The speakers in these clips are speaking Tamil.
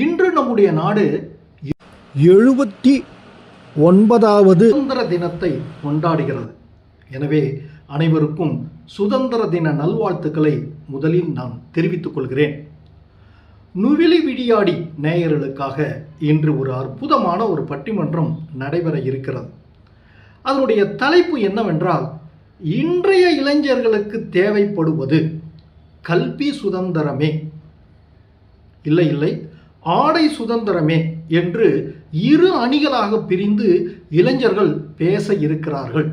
இன்று நம்முடைய நாடு 79வது சுதந்திர தினத்தை கொண்டாடுகிறது. எனவே அனைவருக்கும் சுதந்திர தின நல்வாழ்த்துக்களை முதலில் நான் தெரிவித்துக் கொள்கிறேன். நுவிலி விடியாடி நேயர்களுக்காக இன்று ஒரு அற்புதமான ஒரு பட்டிமன்றம் நடைபெற இருக்கிறது. அதனுடைய தலைப்பு என்னவென்றால், இன்றைய இளைஞர்களுக்கு தேவைப்படுவது கல்வி சுதந்திரமே இல்லை ஆடை சுதந்திரமே என்று இரு அணிகளாக பிரிந்து இளைஞர்கள் பேச இருக்கிறார்கள்.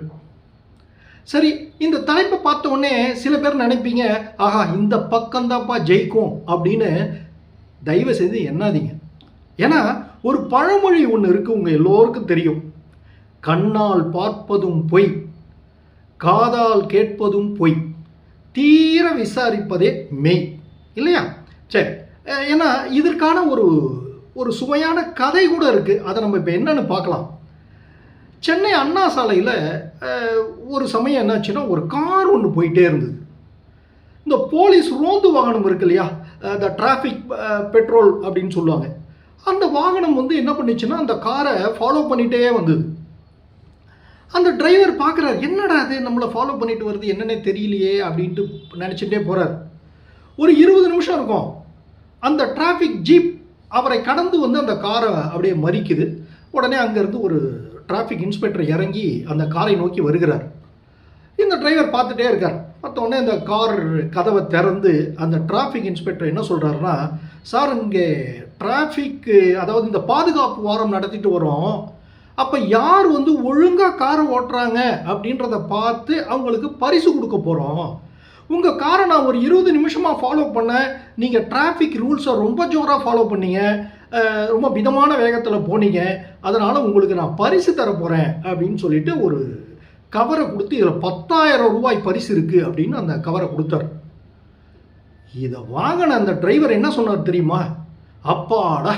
சரி, இந்த தலைப்பை பார்த்த உடனே சில பேர் நினைப்பீங்க, ஆஹா இந்த பக்கம்தான்ப்பா ஜெயிக்கும் அப்படின்னு. தயவு செய்து எண்ணாதீங்க. ஏன்னா ஒரு பழமொழி ஒன்று இருக்கு, உங்க எல்லோருக்கும் தெரியும். கண்ணால் பார்ப்பதும் பொய், காதால் கேட்பதும் பொய், தீர விசாரிப்பதே மெய், இல்லையா? சரி, ஏன்னா இதற்கான ஒரு சுவையான கதை கூட இருக்கு. அதை நம்ம இப்போ என்னன்னு பார்க்கலாம். சென்னை அண்ணா சாலையில் ஒரு சமயம் என்னாச்சுன்னா, ஒரு கார் ஒன்று போயிட்டே இருந்தது. இந்த போலீஸ் ரோந்து வாகனம் இருக்கு இல்லையா, இந்த டிராஃபிக் பெட்ரோல் அப்படின்னு சொல்லுவாங்க. அந்த வாகனம் வந்து என்ன பண்ணிச்சுன்னா, அந்த காரை ஃபாலோ பண்ணிகிட்டே வந்தது. அந்த டிரைவர் பார்க்குறாரு, என்னடா அது நம்மளை ஃபாலோ பண்ணிட்டு வருது, என்னன்னே தெரியலையே அப்படின்ட்டு நினச்சிட்டே போகிறார். ஒரு 20 நிமிஷம் இருக்கும். அந்த டிராஃபிக் ஜீப் அவரை கடந்து வந்து அந்த காரை அப்படியே மறிக்குது. உடனே அங்கேருந்து ஒரு டிராஃபிக் இன்ஸ்பெக்டர் இறங்கி அந்த காரை நோக்கி வருகிறார். இந்த டிரைவர் பார்த்துட்டே இருக்கார். பார்த்த உடனே இந்த கார் கதவை திறந்து அந்த டிராஃபிக் இன்ஸ்பெக்டர் என்ன சொல்கிறாருன்னா, சார் இங்கே டிராஃபிக்கு, அதாவது இந்த பாதுகாப்பு வாரம் நடத்திட்டு வரோம். அப்போ யார் வந்து ஒழுங்காக காரை ஓட்டுறாங்க அப்படின்றத பார்த்து அவங்களுக்கு பரிசு கொடுக்க போகிறோம். உங்கள் காரை நான் ஒரு 20 நிமிஷமாக ஃபாலோ பண்ணேன். நீங்கள் டிராஃபிக் ரூல்ஸை ரொம்ப ஜோராக ஃபாலோ பண்ணீங்க, ரொம்ப மிதமான வேகத்தில் போனீங்க. அதனால் உங்களுக்கு நான் பரிசு தர போகிறேன் அப்படின்னு சொல்லிட்டு ஒரு கவரை கொடுத்து, இதில் 10,000 ரூபாய் பரிசு இருக்குது அப்படின்னு அந்த கவரை கொடுத்தார். இதை வாங்கின அந்த டிரைவர் என்ன சொன்னார் தெரியுமா? அப்பாடா,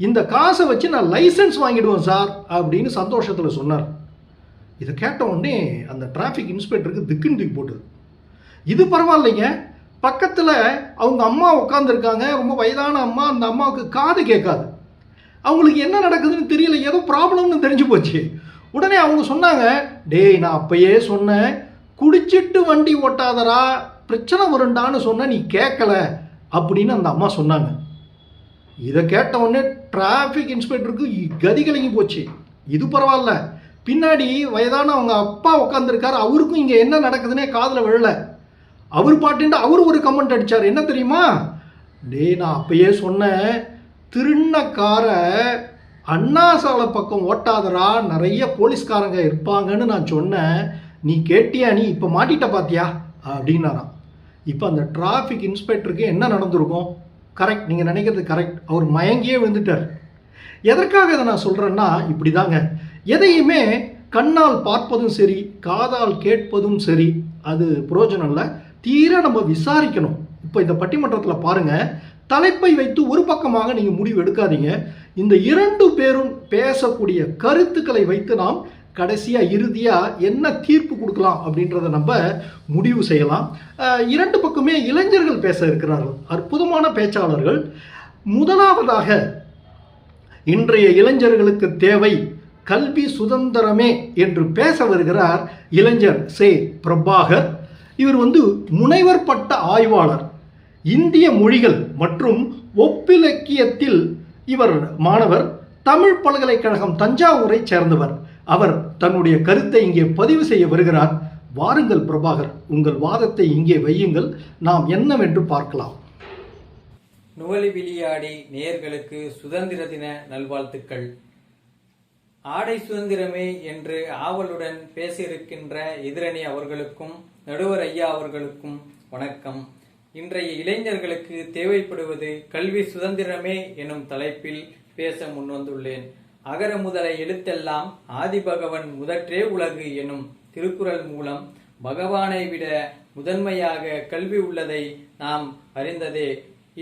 இந்த காசை வச்சு நான் லைசன்ஸ் வாங்கிடுவேன் சார் அப்படின்னு சந்தோஷத்தில் சொன்னார். இதை கேட்ட உடனே அந்த டிராஃபிக் இன்ஸ்பெக்டருக்கு திக்குன்னு தூக்கி போட்டுது. இது பரவாயில்லைங்க, பக்கத்தில் அவங்க அம்மா உட்காந்துருக்காங்க, ரொம்ப வயதான அம்மா. அந்த அம்மாவுக்கு காது கேட்காது, அவங்களுக்கு என்ன நடக்குதுன்னு தெரியல, ஏதோ ப்ராப்ளம்னு தெரிஞ்சு போச்சு. உடனே அவங்க சொன்னாங்க, டேய் நான் அப்பயே சொன்னேன், குடிச்சிட்டு வண்டி ஓட்டாதரா, பிரச்சனை வருண்டான்னு சொன்ன, நீ கேட்கல அப்படின்னு அந்த அம்மா சொன்னாங்க. இதை கேட்ட உடனே டிராஃபிக் இன்ஸ்பெக்டருக்கு கதி கலங்கி போச்சு. இது பரவாயில்ல, பின்னாடி வயதான அவங்க அப்பா உட்காந்துருக்காரு, அவருக்கும் இங்கே என்ன நடக்குதுன்னே காதில் விழல. அவர் பாட்டுட்டு அவர் ஒரு கமெண்ட் அடித்தார். என்ன தெரியுமா? டே நான் அப்பயே சொன்னேன், திருண்ண காரை அண்ணா சாலை பக்கம் ஓட்டாதரா, நிறைய போலீஸ்காரங்க இருப்பாங்கன்னு நான் சொன்னேன், நீ கேட்டியா, நீ இப்போ மாட்டிட்ட பார்த்தியா அப்படின்னாராம். இப்போ அந்த டிராஃபிக் இன்ஸ்பெக்டருக்கு என்ன நடந்திருக்கும்? கரெக்ட், நீங்கள் நினைக்கிறது கரெக்ட், அவர் மயங்கியே விழுந்துட்டார். எதற்காக இதை நான் சொல்கிறேன்னா, இப்படி தாங்க, எதையுமே கண்ணால் பார்ப்பதும் சரி, காதால் கேட்பதும் சரி, அது பிரயோஜனம் இல்லை. தீர நம்ம விசாரிக்கணும். இப்போ இந்த பட்டிமன்றத்தில் பாருங்கள், தலைப்பை வைத்து ஒரு பக்கமாக நீங்கள் முடிவு எடுக்காதீங்க. இந்த 2 பேரும் பேசக்கூடிய கருத்துக்களை வைத்து நாம் கடைசியாக இறுதியாக என்ன தீர்ப்பு கொடுக்கலாம் அப்படின்றத நம்ம முடிவு செய்யலாம். 2 பக்கமே இளைஞர்கள் பேச இருக்கிறார்கள், அற்புதமான பேச்சாளர்கள். முதலாவதாக, இன்றைய இளைஞர்களுக்கு தேவை கல்வி சுதந்திரமே என்று பேச வருகிறார் இளைஞர் சே. பிரபாகர். இவர் வந்து முனைவர் பட்ட ஆய்வாளர், இந்திய மொழிகள் மற்றும் ஒப்பிலக்கியத்தில் இவர் மாணவர், தமிழ் பல்கலைக்கழகம் தஞ்சாவூரை சேர்ந்தவர். அவர் தன்னுடைய கருத்தை இங்கே பதிவு செய்ய வருகிறார். வாருங்கள் பிரபாகர், உங்கள் வாதத்தை இங்கே வையுங்கள், நாம் என்னவென்று பார்க்கலாம். நுவலி விளையாடி நேயர்களுக்கு சுதந்திர தின நல்வாழ்த்துக்கள். ஆடை சுதந்திரமே என்று ஆவலுடன் பேசியிருக்கின்ற எதிரணி அவர்களுக்கும் நடுவர் ஐயா அவர்களுக்கும் வணக்கம். இன்றைய இளைஞர்களுக்கு தேவைப்படுவது கல்வி சுதந்திரமே எனும் தலைப்பில் பேச முன்வந்துள்ளேன். அகர முதல எழுத்தெல்லாம் ஆதிபகவன் முதற்றே உலகு எனும் திருக்குறள் மூலம் பகவானை விட முதன்மையாக கல்வி உள்ளதை நாம் அறிந்ததே.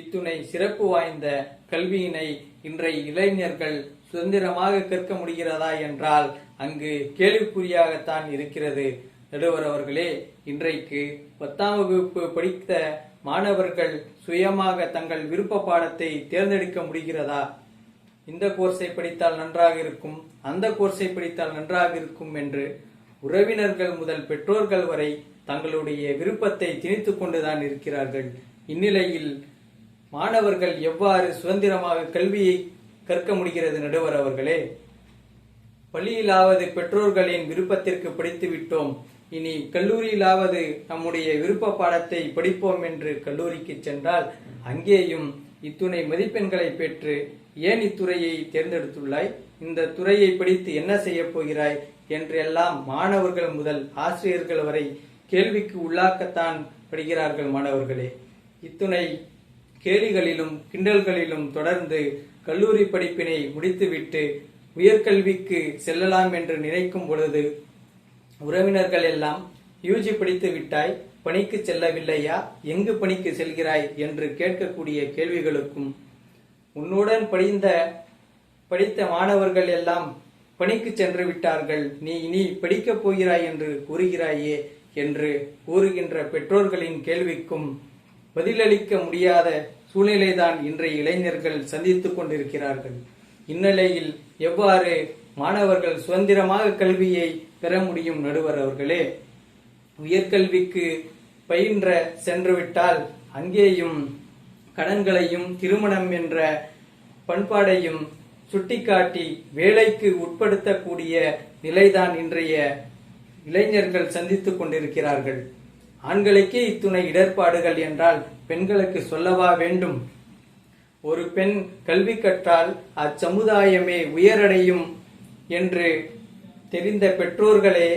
இத்துணை சிறப்பு வாய்ந்த கல்வியினை இன்றைய இளைஞர்கள் சுதந்திரமாக கற்க முடிகிறதா என்றால் அங்கு கேள்விக்குறியாகத்தான் இருக்கிறது. நடுவர் அவர்களே, இன்றைக்கு 10ஆம் வகுப்பு படித்த மாணவர்கள் சுயமாக தங்கள் விருப்ப பாடத்தை தேர்ந்தெடுக்க முடிகிறதா? இந்த கோர்ஸை படித்தால் நன்றாக இருக்கும், அந்த கோர்ஸை படித்தால் நன்றாக இருக்கும் என்று உறவினர்கள் முதல் பெற்றோர்கள் வரை தங்களுடைய விருப்பத்தை திணித்துக் கொண்டுதான் இருக்கிறார்கள். இந்நிலையில் மாணவர்கள் எவ்வாறு சுதந்திரமாக கல்வியை கற்க முடிகிறது நடுவர் அவர்களே? பள்ளியிலாவது பெற்றோர்களின் விருப்பத்திற்கு படித்து விட்டோம், இனி கல்லூரியிலாவது நம்முடைய விருப்ப பாடத்தை படிப்போம் என்று கல்லூரிக்கு சென்றால் அங்கேயும் இத்துணை மதிப்பெண்களை பெற்று ஏன் இத்துறையை தேர்ந்தெடுத்துள்ளாய், இந்த துறையை படித்து என்ன செய்ய போகிறாய் என்றெல்லாம் மாணவர்கள் முதல் ஆசிரியர்கள் வரை கேள்விக்கு உள்ளாக்கத்தான் படுகிறார்கள். மாணவர்களே, இத்துணை கேலிகளிலும் கிண்டல்களிலும் தொடர்ந்து கல்லூரி படிப்பினை முடித்துவிட்டு உயர்கல்விக்கு செல்லலாம் என்று நினைக்கும் பொழுது உறவினர்கள் எல்லாம் யூஜி படித்து விட்டாய், பணிக்கு செல்லவில்லையா, எங்கு பணிக்கு செல்கிறாய் என்று கேட்கக்கூடிய கேள்விகளுக்கும், உன்னுடன் படித்த மாணவர்கள் எல்லாம் பணிக்கு சென்று விட்டார்கள், நீ இனி படிக்கப் போகிறாய் என்று கூறுகிறாயே என்று கூறுகின்ற பெற்றோர்களின் கேள்விக்கும் பதிலளிக்க முடியாத சூழ்நிலைதான் இன்றைய இளைஞர்கள் சந்தித்துக் கொண்டிருக்கிறார்கள். இந்நிலையில் எவ்வாறு மாணவர்கள் சுதந்திரமாக கல்வியை பெற முடியும் நடுவர் அவர்களே? உயர்கல்விக்கு பயின்ற சென்றுவிட்டால் அங்கேயும் கடன்களையும் திருமணம் என்ற பண்பாடையும் சுட்டிக்காட்டி வேலைக்கு உட்படுத்தக்கூடிய நிலைதான் இன்றைய இளைஞர்கள் சந்தித்துக் கொண்டிருக்கிறார்கள். ஆண்களுக்கே இத்துணை இடர்பாடுகள் என்றால் பெண்களுக்கு சொல்லவா வேண்டும்? ஒரு பெண் கல்வி கற்றால் அச்சமுதாயமே உயரடையும் என்று தெரிந்த பெற்றோர்களே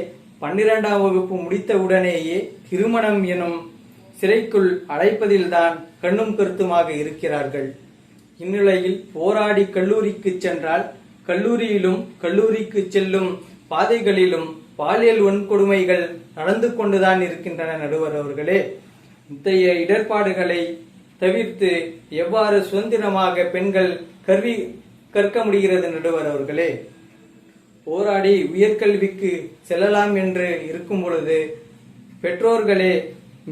12ஆம் வகுப்பு முடித்தவுடனேயே திருமணம் எனும் சிறைக்குள் அடைப்பதில்தான் கண்ணும் கருத்துமாக இருக்கிறார்கள். இந்நிலையில் போராடி கல்லூரிக்கு சென்றால் கல்லூரியிலும் கல்லூரிக்கு செல்லும் பாதைகளிலும் பாலியல் வன்கொடுமைகள் நடந்து கொண்டுதான் இருக்கின்றன நடுவர் அவர்களே. இத்தகைய இடர்பாடுகளை தவிர்த்து எவ்வாறு சுதந்திரமாக பெண்கள் கல்வி கற்க முடிகிறது நடுவர் அவர்களே? போராடி உயர்கல்விக்கு செல்லலாம் என்று இருக்கும் பொழுது பெற்றோர்களே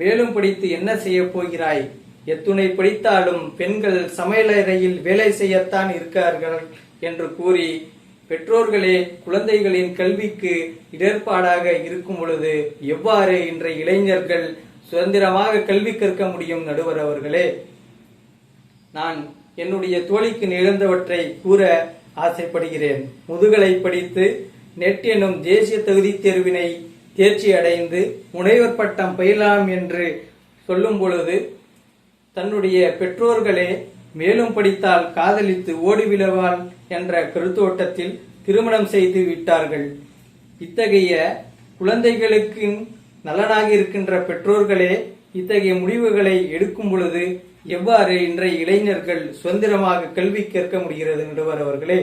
மேலும் படித்து என்ன செய்ய போகிறாய், எத்துணை படித்தாலும் பெண்கள் சமையலறையில் வேலை செய்யத்தான் இருக்கிறார்கள் என்று கூறி பெற்றோர்களே குழந்தைகளின் கல்விக்கு இடர்பாடாக இருக்கும் பொழுது எவ்வாறு இன்றைய இளைஞர்கள் சுதந்திரமாக கல்வி கற்க முடியும் நடுவர் அவர்களே? நான் என்னுடைய தோழிக்கு நிகழ்ந்தவற்றை கூற ஆசைப்படுகிறேன். முதுகலை படித்து நெட் எனும் தேசிய தகுதி தேர்வினை தேர்ச்சி அடைந்து முனைவர் பட்டம் பயிலாம் என்று சொல்லும் பொழுது தன்னுடைய பெற்றோர்களே மேலும் படித்தால் காதலித்து ஓடிவிடுவாள் என்ற கருத்தோட்டத்தில் திருமணம் செய்து விட்டார்கள். இத்தகைய குழந்தைகளுக்கு நலனாக இருக்கின்ற பெற்றோர்களே இத்தகைய முடிவுகளை எடுக்கும் பொழுது எவ்வாறு இன்றைய இளைஞர்கள் சுதந்திரமாக கல்வி கற்க முடிகிறது நடுவர் அவர்களே?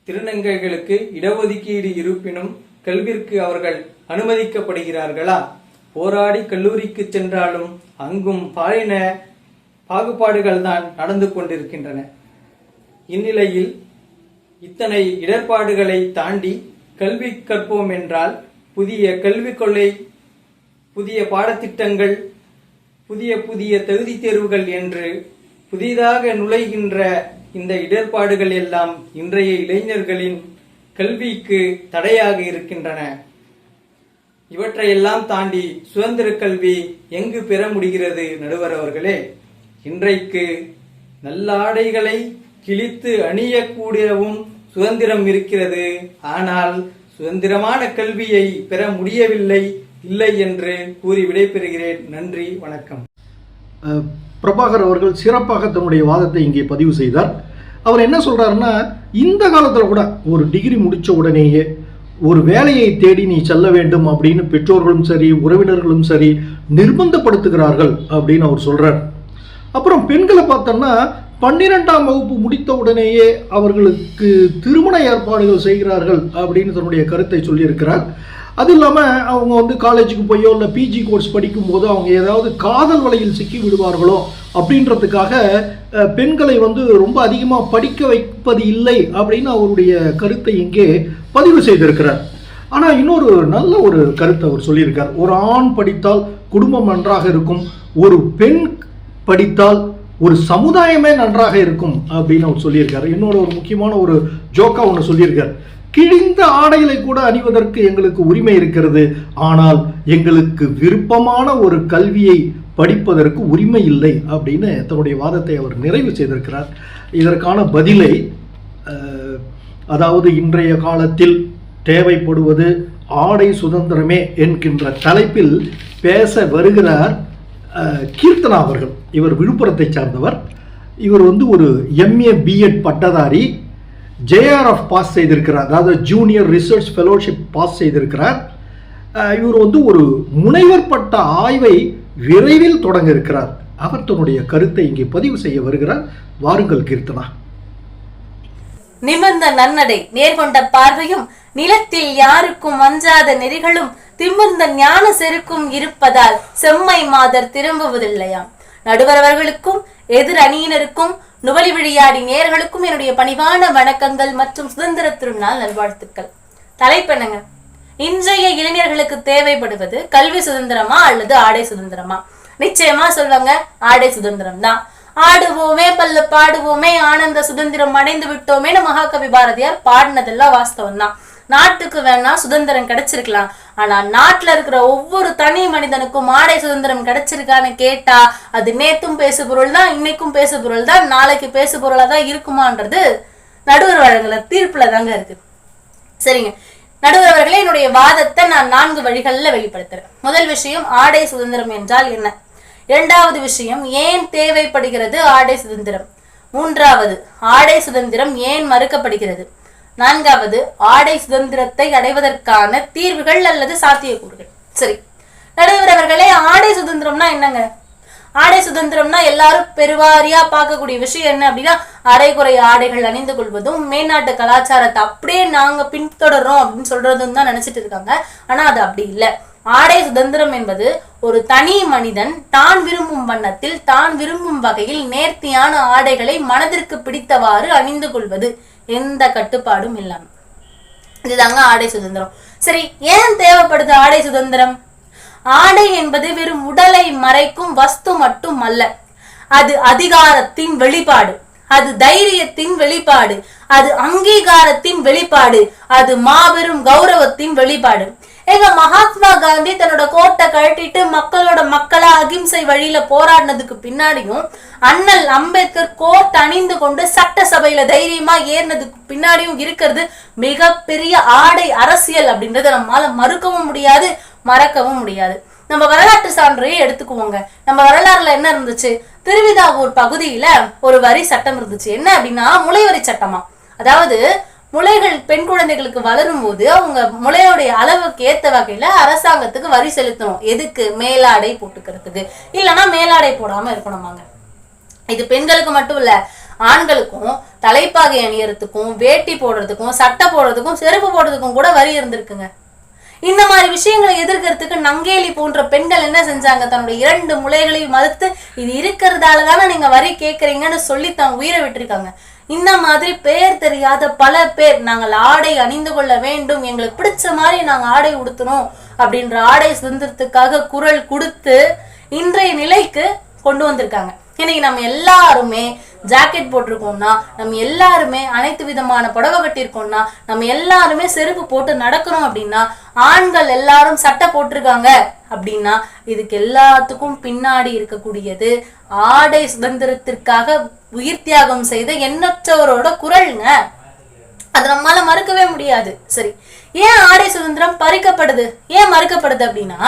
திருநங்கைகளுக்கு இடஒதுக்கீடு இருப்பினும் கல்விற்கு அவர்கள் அனுமதிக்கப்படுகிறார்களா? போராடி கல்லூரிக்கு சென்றாலும் அங்கும் பாலின பாகுபாடுகள் தான் நடந்து கொண்டிருக்கின்றன. இந்நிலையில் இத்தனை இடர்பாடுகளை தாண்டி கல்வி கற்போம் என்றால் புதிய கல்விக் கொள்கை, புதிய பாடத்திட்டங்கள், புதிய புதிய தகுதி தேர்வுகள் என்று புதிதாக நுழைகின்ற இந்த இடர்பாடுகள் எல்லாம் இன்றைய இளைஞர்களின் கல்விக்கு தடையாக இருக்கின்றன. இவற்றையெல்லாம் தாண்டி சுதந்திர கல்வி எங்கு பெற முடிகிறது நடுவர் அவர்களே? இன்றைக்கு நல்லாடைகளை கிழித்து அணியக்கூடியவும் சுதந்திரம் இருக்கிறது. ஆனால் சுதந்திரமான கல்வியை பெற முடியவில்லை இல்லை என்று கூறி விடைபெறுகிறேன். நன்றி, வணக்கம். பிரபாகர் அவர்கள் சிறப்பாக தன்னுடைய வாதத்தை இங்கே பதிவு செய்தார். அவர் என்ன சொல்றாருன்னா, இந்த காலத்தில் கூட ஒரு டிகிரி முடிச்ச உடனேயே ஒரு வேலையை தேடி நீ செல்ல வேண்டும் அப்படின்னு பெற்றோர்களும் சரி உறவினர்களும் சரி நிர்பந்தப்படுத்துகிறார்கள் அப்படின்னு அவர் சொல்றார். அப்புறம் பெண்களை பார்த்தோம்னா 12ஆம் வகுப்பு முடித்த உடனேயே அவர்களுக்கு திருமண ஏற்பாடுகள் செய்கிறார்கள் அப்படின்னு தன்னுடைய கருத்தை சொல்லியிருக்கிறார். அது இல்லாமல் அவங்க காலேஜுக்கு போயோ இல்லை பிஜி கோர்ஸ் படிக்கும்போது அவங்க ஏதாவது காதல் வலையில் சிக்கி விடுவார்களோ அப்படின்றதுக்காக பெண்களை ரொம்ப அதிகமாக படிக்க வைப்பது இல்லை அப்படின்னு அவருடைய கருத்தை இங்கே பதிவு செய்திருக்கிறார். ஆனால் இன்னொரு நல்ல ஒரு கருத்தை அவர் சொல்லியிருக்கார். ஒரு ஆண் படித்தால் குடும்பம் நன்றாக இருக்கும், ஒரு பெண் படித்தால் ஒரு சமுதாயமே நன்றாக இருக்கும் அப்படின்னு அவர் சொல்லியிருக்காரு. இன்னொரு ஒரு முக்கியமான ஒரு ஜோக்கா ஒன்று சொல்லியிருக்காரு. கிழிந்த ஆடைகளை கூட அணிவதற்கு எங்களுக்கு உரிமை இருக்கிறது, ஆனால் எங்களுக்கு விருப்பமான ஒரு கல்வியை படிப்பதற்கு உரிமை இல்லை அப்படின்னு தன்னுடைய வாதத்தை அவர் நிறைவு செய்திருக்கிறார். இதற்கான பதிலை அதாவது இன்றைய காலத்தில் தேவைப்படுவது ஆடை சுதந்திரமே என்கின்ற தலைப்பில் பேச வருகிறார் கீர்த்தனா அவர்கள். இவர் விழுப்புரத்தை சார்ந்தவர். இவர் ஒரு MA B.Ed பட்டதாரி, JRF பாஸ் செய்திருக்கிறார், அதாவது ஜூனியர் ரிசர்ச் ஃபெலோஷிப் பாஸ் செய்திருக்கிறார். இவர் ஒரு முனைவர் பட்ட ஆய்வை விரைவில் தொடங்க இருக்கிறார். அவர் தன்னுடைய கருத்தை இங்கே பதிவு செய்ய வருகிறார். வாருங்கள் கீர்த்தனா. நிமிர்ந்த நன்னடை, நேர்கொண்ட பார்வையும், நிலத்தில் யாருக்கும் அஞ்சாத நெறிகளும், திமிர்ந்த ஞான செருக்கும் இருப்பதால் செம்மை மாதர் திரும்புவதில்லையாம். நடுவரவர்களுக்கும் எதிர் அணியினருக்கும் நுவலி விளையாடி நேயர்களுக்கும் என்னுடைய பணிவான வணக்கங்கள் மற்றும் சுதந்திர திருநாள் நல்வாழ்த்துக்கள். தலைப்பெண்ணுங்க, இன்றைய இளைஞர்களுக்கு தேவைப்படுவது கல்வி சுதந்திரமா அல்லது ஆடை சுதந்திரமா? நிச்சயமா சொல்வாங்க ஆடை சுதந்திரம் தான். ஆடுவோமே பல்லு பாடுவோமே ஆனந்த சுதந்திரம் அடைந்து விட்டோமேனு மகாகவி பாரதியார் பாடினதெல்லாம் வாஸ்தவம் தான். நாட்டுக்கு வேணா சுதந்திரம் கிடைச்சிருக்கலாம், ஆனா நாட்டுல இருக்கிற ஒவ்வொரு தனி மனிதனுக்கும் ஆடை சுதந்திரம் கிடைச்சிருக்கான்னு கேட்டா அது நேத்தும் பேசு பொருள் தான், இன்னைக்கும் பேசு பொருள் தான், நாளைக்கு பேசு பொருளா தான் இருக்குமான்றது நடுவர் வழங்கல தீர்ப்புல தாங்க இருக்கு. சரிங்க நடுவர் அவர்களே, என்னுடைய வாதத்தை நான் 4 வழிகள்ல வெளிப்படுத்துறேன். முதல் விஷயம், ஆடை சுதந்திரம் என்றால் என்ன? இரண்டாவது விஷயம், ஏன் தேவைப்படுகிறது ஆடை சுதந்திரம்? மூன்றாவது, ஆடை சுதந்திரம் ஏன் மறுக்கப்படுகிறது? நான்காவது, ஆடை சுதந்திரத்தை அடைவதற்கான தீர்வுகள் அல்லது சாத்தியக்கூறுகள். சரி நடுவர் அவர்களே, ஆடை சுதந்திரம்னா என்னங்க? ஆடை சுதந்திரம்னா எல்லாரும் பெருவாரியா பார்க்கக்கூடிய விஷயம் என்ன அப்படின்னா, அரைகுறை ஆடைகள் அணிந்து கொள்வதும் மேல்நாட்டு கலாச்சாரத்தை அப்படியே நாங்க பின்தொடர்றோம் அப்படின்னு சொல்றதும் தான் நினைச்சிட்டு இருக்காங்க. ஆனா அது அப்படி இல்லை. ஆடை சுதந்திரம் என்பது ஒரு தனி மனிதன் தான் விரும்பும் வண்ணத்தில் தான் விரும்பும் வகையில் நேர்த்தியான ஆடைகளை மனதிற்கு பிடித்தவாறு அணிந்து கொள்வது, எந்த கட்டுப்பாடும் இல்லாம. இதுதாங்க ஆடை சுதந்திரம். சரி, ஏன் தேவைப்படுது ஆடை சுதந்திரம்? ஆடை என்பது வெறும் உடலை மறைக்கும் வஸ்து மட்டும் அல்ல, அது அதிகாரத்தின் வெளிப்பாடு, அது தைரியத்தின் வெளிப்பாடு, அது அங்கீகாரத்தின் வெளிப்பாடு, அது மாபெரும் கௌரவத்தின் வெளிப்பாடு. எங்க மகாத்மா காந்தி தன்னோட கோட்டை கழட்டிட்டு மக்களோட மக்களா அகிம்சை வழியில போராடினதுக்கு பின்னாடியும், அண்ணல் அம்பேத்கர் கோட் அணிந்து கொண்டு சட்டசபையில தைரியமா ஏறினதுக்கு பின்னாடியும் இருக்கிறது மிகப்பெரிய ஆடை அரசியல் அப்படின்றத நம்மால மறுக்கவும் முடியாது, மறக்கவும் முடியாது. நம்ம வரலாற்று சான்றையே எடுத்துக்குவோங்க. நம்ம வரலாறுல என்ன இருந்துச்சு? திருவிதாங்கூர் பகுதியில ஒரு வரி சட்டம் இருந்துச்சு. என்ன அப்படின்னா, முளைவரி சட்டமா. அதாவது முளைகள் பெண் குழந்தைகளுக்கு வளரும் போது அவங்க முளையோடைய அளவுக்கு ஏத்த வகையில அரசாங்கத்துக்கு வரி செலுத்தணும். எதுக்கு? மேலாடை போட்டுக்கிறதுக்கு, இல்லைன்னா மேலாடை போடாம இருக்கணுமாங்க. இது பெண்களுக்கு மட்டும் இல்ல, ஆண்களுக்கும் தலைப்பாகை அணியறதுக்கும் வேட்டி போடுறதுக்கும் சட்டை போடுறதுக்கும் செருப்பு போடுறதுக்கும் கூட வரி இருந்திருக்குங்க. இந்த மாதிரி விஷயங்களை எதிர்க்கிறதுக்கு நங்கேலி போன்ற பெண்கள் என்ன செஞ்சாங்க? தன்னுடைய 2 முளைகளையும் மறுத்து இது இருக்கிறதால தானே நீங்க வரி கேட்கறீங்கன்னு சொல்லி தான் உயிரை விட்டுருக்காங்க. இந்த மாதிரி பேர் தெரியாத பல பேர் நாங்கள் ஆடை அணிந்து கொள்ள வேண்டும், எங்களுக்கு பிடிச்ச மாதிரி நாங்க ஆடை உடுத்தணும் அப்படின்ற ஆடை சுதந்திரத்துக்காக குரல் கொடுத்து இன்றைய நிலைக்கு கொண்டு வந்திருக்காங்க. இன்னைக்கு நம்ம எல்லாருமே ஜாக்கெட் போட்டிருக்கோம்னா, நம்ம எல்லாருமே அனைத்து விதமான புடவை கட்டியிருக்கோம்னா, நம்ம எல்லாருமே செருப்பு போட்டு நடக்கிறோம் அப்படின்னா, ஆண்கள் எல்லாரும் சட்டை போட்டிருக்காங்க அப்படின்னா, இதுக்கு எல்லாத்துக்கும் பின்னாடி இருக்கக்கூடியது ஆடை சுதந்திரத்திற்காக உயிர் தியாகம் செய்த எண்ணற்றவரோட குரல்ங்க. அது நம்மளால மறுக்கவே முடியாது. சரி, ஏன் ஆடை சுதந்திரம் பறிக்கப்படுது, ஏன் மறுக்கப்படுது அப்படின்னா,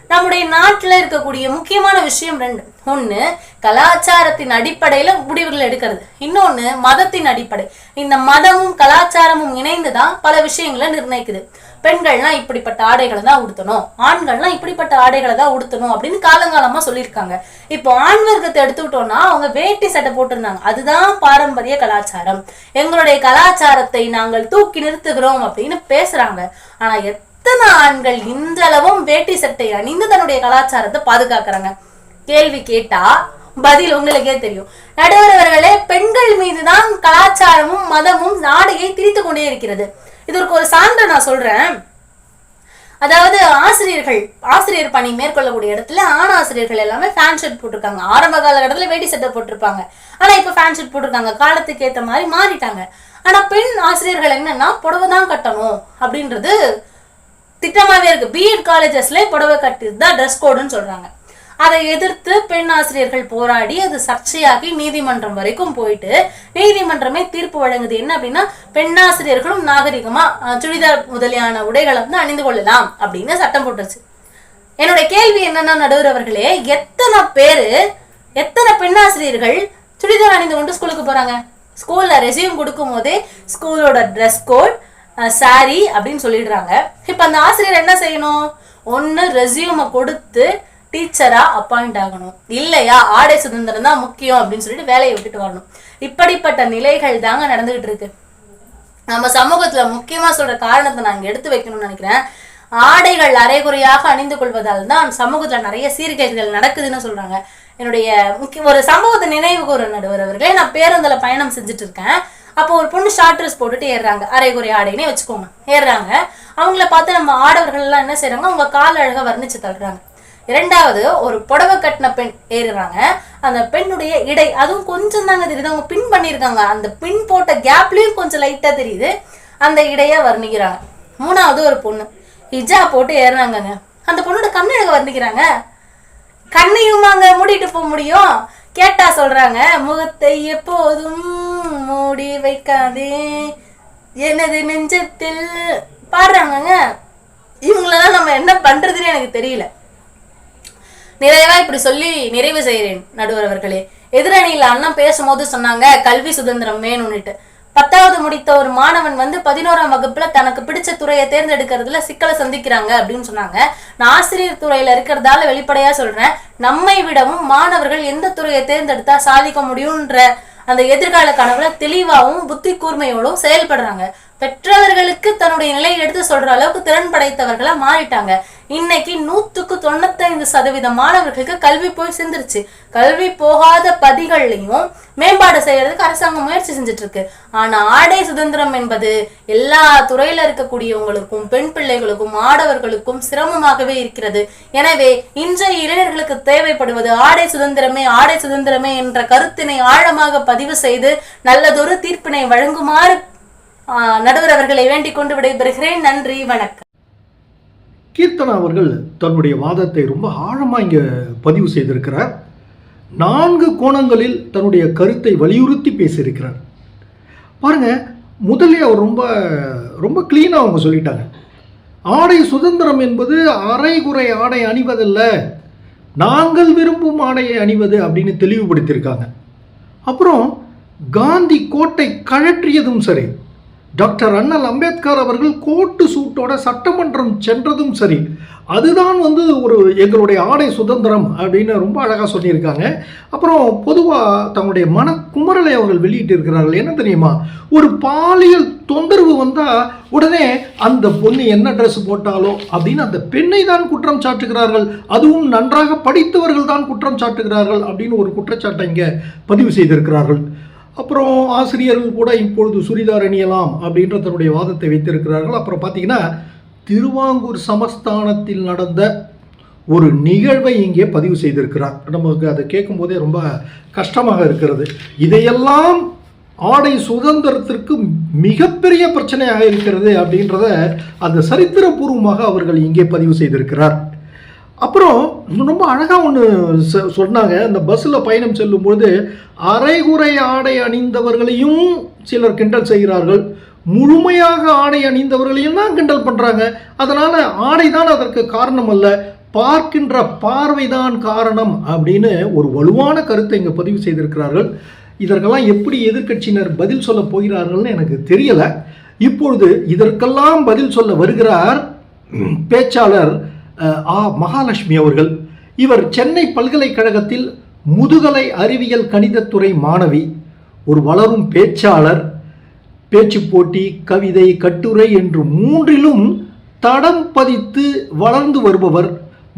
நம்முடைய நாட்டுல இருக்கக்கூடிய முக்கியமான விஷயம் 2. ஒண்ணு கலாச்சாரத்தின் அடிப்படையில முடிவுகள் எடுக்கிறது, இன்னொன்னு மதத்தின் அடிப்படை. இந்த மதமும் கலாச்சாரமும் இணைந்துதான் பல விஷயங்களை நிர்ணயிக்குது. பெண்கள்லாம் இப்படிப்பட்ட ஆடைகளை தான் உடுத்தணும், ஆண்கள்லாம் இப்படிப்பட்ட ஆடைகளை தான் உடுத்தணும் அப்படின்னு காலங்காலமா சொல்லியிருக்காங்க. இப்போ ஆண் வர்க்கத்தை எடுத்துக்கிட்டோம்னா அவங்க வேட்டி சட்டை போட்டிருந்தாங்க, அதுதான் பாரம்பரிய கலாச்சாரம், எங்களுடைய கலாச்சாரத்தை நாங்கள் தூக்கி நிறுத்துகிறோம் அப்படின்னு பேசுறாங்க. ஆனா எத்தனை ஆண்கள் இன்றளவும் வேட்டி சட்டை அணிந்து தன்னுடைய கலாச்சாரத்தை பாதுகாக்கிறாங்க? கேள்வி கேட்டா பதில் உங்களுக்கே தெரியும். நடுவர் அவர்களே, பெண்கள் மீதுதான் கலாச்சாரமும் மதமும் நாடையை திரித்து கொண்டே இருக்கிறது. இதற்கு ஒரு சான்று நான் சொல்றேன். அதாவது ஆசிரியர் பணி மேற்கொள்ளக்கூடிய இடத்துல ஆண் ஆசிரியர்கள் எல்லாமே ஃபேன் ஷர்ட் போட்டிருக்காங்க. ஆரம்ப காலகட்டத்துல வேட்டி சட்டை போட்டிருப்பாங்க. ஆனா இப்ப ஃபேன் ஷர்ட் போட்டிருக்காங்க. காலத்துக்கு ஏத்த மாதிரி மாறிட்டாங்க. ஆனா பெண் ஆசிரியர்கள் என்னன்னா புடவை தான் கட்டணும் அப்படின்றது திட்டமாவே இருக்கு. பிஎட் காலேஜஸ்ல புடவை கட்டிதான் ட்ரெஸ் கோடுன்னு சொல்றாங்க. அதை எதிர்த்து பெண் ஆசிரியர்கள் போராடி அது சர்ச்சையாகி நீதிமன்றம் வரைக்கும் போயிட்டு நீதிமன்றமே தீர்ப்பு வழங்குது. என்ன அப்படின்னா பெண் ஆசிரியர்களும் நாகரிகமா சுடிதார் முதலியான உடைகளை வந்து அணிந்து கொள்ளலாம் அப்படின்னு சட்டம் போட்டுருச்சு. என்னுடைய கேள்வி என்னன்னா, நடுவர் அவர்களே, எத்தனை பெண் ஆசிரியர்கள் சுடிதார் அணிந்து கொண்டு ஸ்கூலுக்கு போறாங்க? ஸ்கூல்ல ரெசியூம் கொடுக்கும் போதே ஸ்கூலோட ட்ரெஸ் கோட் சாரி அப்படின்னு சொல்லிடுறாங்க. இப்ப அந்த ஆசிரியர் என்ன செய்யணும்? ஒன்னு ரெசியூமை கொடுத்து டீச்சரா அப்பாயிண்ட் ஆகணும், இல்லையா ஆடை சுதந்திரம் தான் முக்கியம் அப்படின்னு சொல்லிட்டு வேலையை விட்டுட்டு வரணும். இப்படிப்பட்ட நிலைகள் தாங்க நடந்துகிட்டு இருக்கு நம்ம சமூகத்துல. முக்கியமா சொல்ற காரணத்தை நான் இங்க எடுத்து வைக்கணும்னு நினைக்கிறேன். ஆடைகள் அரைகுறையாக அணிந்து கொள்வதால் தான் சமூகத்துல நிறைய சீர்கேடுகள் நடக்குதுன்னு சொல்றாங்க. என்னுடைய ஒரு சம்பவத்தை நினைவு கூற நடுவர் அவர்களே, நான் பேருந்துல பயணம் செஞ்சுட்டு இருக்கேன். அப்போ ஒரு பொண்ணு ஷார்ட் ட்ரெஸ் போட்டுட்டு ஏறுறாங்க. அரைகுறை ஆடைனே வச்சுக்கோங்க. ஏறுறாங்க. அவங்கள பார்த்து நம்ம ஆடவர்கள் எல்லாம் என்ன செய்யறாங்க? அவங்க கால் அழகா வர்ணிச்சு தள்ளுறாங்க. இரண்டாவது, ஒரு புடவை கட்டின பெண் ஏறுறாங்க. அந்த பெண்ணுடைய இடை அதுவும் கொஞ்சம் தாங்க தெரியுது. அவங்க பின் பண்ணியிருக்காங்க. அந்த பின் போட்ட கேப்லயும் கொஞ்சம் லைட்டா தெரியுது. அந்த இடைய வர்ணிக்கிறாங்க. மூணாவது, ஒரு பொண்ணு ஹிஜாப் போட்டு ஏறுறாங்கங்க. அந்த பொண்ணோட கண்ணழக வர்ணிக்கிறாங்க. கண்ணையுமாங்க மூடிட்டு போக முடியும்? கேட்டா சொல்றாங்க, முகத்தை எப்போதும் மூடி வைக்காதே எனது நெஞ்சத்தில் பாடுறாங்கங்க. இவங்களெல்லாம் நம்ம என்ன பண்றதுன்னு எனக்கு தெரியல. நிறைவா இப்படி சொல்லி நிறைவு செய்கிறேன் நடுவர் அவர்களே. எதிரணியில அண்ணன் பேசும்போது சொன்னாங்க கல்வி சுதந்திரம் வேணும்னுட்டு. 10வது முடித்த ஒரு மாணவன் வந்து 11ஆம் வகுப்புல தனக்கு பிடிச்ச துறையை தேர்ந்தெடுக்கிறதுல சிக்கலை சந்திக்கிறாங்க அப்படின்னு சொன்னாங்க. நான் ஆசிரியர் துறையில இருக்கிறதால வெளிப்படையா சொல்றேன், நம்மை விடவும் மாணவர்கள் எந்த துறையை தேர்ந்தெடுத்தா சாதிக்க முடியும்ன்ற அந்த எதிர்கால கனவுல தெளிவாகவும் புத்தி கூர்மையோடும் செயல்படுறாங்க. பெற்றவர்களுக்கு தன்னுடைய நிலையை எடுத்து சொல்ற அளவுக்கு திறன் படைத்தவர்களா மாறிட்டாங்க. இன்னைக்கு 195% மாணவர்களுக்கு கல்வி போய் சேர்ந்துருச்சு. கல்வி போகாத பதிகள்லையும் மேம்பாடு செய்யறதுக்கு அரசாங்கம் முயற்சி செஞ்சுட்டு இருக்கு. ஆனா ஆடை சுதந்திரம் என்பது எல்லா துறையில இருக்கக்கூடியவங்களுக்கும் பெண் பிள்ளைகளுக்கும் ஆடவர்களுக்கும் சிரமமாகவே இருக்கிறது. எனவே இன்றைய இளைஞர்களுக்கு தேவைப்படுவது ஆடை சுதந்திரமே என்ற கருத்தினை ஆழமாக பதிவு செய்து நல்லதொரு தீர்ப்பினை வழங்குமாறு நடுவர் அவர்களை வேண்டிக் கொண்டு விடைபெறுகிறேன். நன்றி, வணக்கம். கீர்த்தனா அவர்கள் தன்னுடைய வாதத்தை ரொம்ப ஆழமா இங்க பதிவு செய்திருக்கிறார். 4 கோணங்களில் தன்னுடைய கருத்தை வலியுறுத்தி பேசியிருக்கிறார். பாருங்க, முதல்ல அவர் ரொம்ப ரொம்ப கிளீனா அவங்க சொல்லிட்டாங்க. ஆடை சுதந்திரம் என்பது அரைகுறை ஆடை அணிவதல்ல, நாங்கள் விரும்பும் ஆடையை அணிவது அப்படின்னு தெளிவுபடுத்தியிருக்காங்க. அப்புறம் காந்தி கோட்டை கழற்றியதும் சரி, டாக்டர் அண்ணல் அம்பேத்கர் அவர்கள் கோட்டு சூட்டோட சட்டமன்றம் சென்றதும் சரி, அதுதான் வந்து ஒரு எங்களுடைய ஆடை சுதந்திரம் அப்படின்னு ரொம்ப அழகாக சொல்லியிருக்காங்க. அப்புறம் பொதுவாக தங்களுடைய மனக்குமரலை அவர்கள் வெளியிட்டு இருக்கிறார்கள். என்ன தெரியுமா, ஒரு பாலியல் தொந்தரவு வந்தால் உடனே அந்த பொண்ணு என்ன ட்ரெஸ் போட்டாலோ அப்படின்னு அந்த பெண்ணை தான் குற்றம் சாட்டுகிறார்கள். அதுவும் நன்றாக படித்தவர்கள் தான் குற்றம் சாட்டுகிறார்கள் அப்படின்னு ஒரு குற்றச்சாட்டை இங்கே பதிவு செய்திருக்கிறார்கள். அப்புறம் ஆசிரியர்கள் கூட இப்பொழுது சுடிதார் அணியலாம் அப்படின்ற தன்னுடைய வாதத்தை வைத்திருக்கிறார்கள். அப்புறம் பார்த்தீங்கன்னா திருவாங்கூர் சமஸ்தானத்தில் நடந்த ஒரு நிகழ்வை இங்கே பதிவு செய்திருக்கிறார். நமக்கு அதை கேட்கும் போதே ரொம்ப கஷ்டமாக இருக்கிறது. இதையெல்லாம் ஆடை சுதந்திரத்திற்கு மிகப்பெரிய பிரச்சனையாக இருக்கிறது அப்படின்றத அந்த சரித்திரபூர்வமாக அவர்கள் இங்கே பதிவு செய்திருக்கிறார். அப்புறம் ரொம்ப அழகாக ஒன்று சொன்னாங்க. அந்த பஸ்ஸில் பயணம் செல்லும்போது அரைகுறை ஆடை அணிந்தவர்களையும் சிலர் கிண்டல் செய்கிறார்கள், முழுமையாக ஆடை அணிந்தவர்களையும் தான் கிண்டல் பண்ணுறாங்க. அதனால் ஆடை தான் அதற்கு காரணம் அல்ல, பார்க்கின்ற பார்வைதான் காரணம் அப்படின்னு ஒரு வலுவான கருத்தை இங்கே பதிவு செய்திருக்கிறார்கள். இதற்கெல்லாம் எப்படி எதிர்க்கட்சியினர் பதில் சொல்ல போகிறார்கள்னு எனக்கு தெரியலை. இப்பொழுது இதற்கெல்லாம் பதில் சொல்ல வருகிறார் பேச்சாளர் மகாலட்சுமி அவர்கள். இவர் சென்னை பல்கலைக்கழகத்தில் முதுகலை அறிவியல் கணிதத்துறை மாணவி, ஒரு வளரும் பேச்சாளர். பேச்சு போட்டி, கவிதை, கட்டுரை என்று 3லும் தடம் பதித்து வளர்ந்து வருபவர்.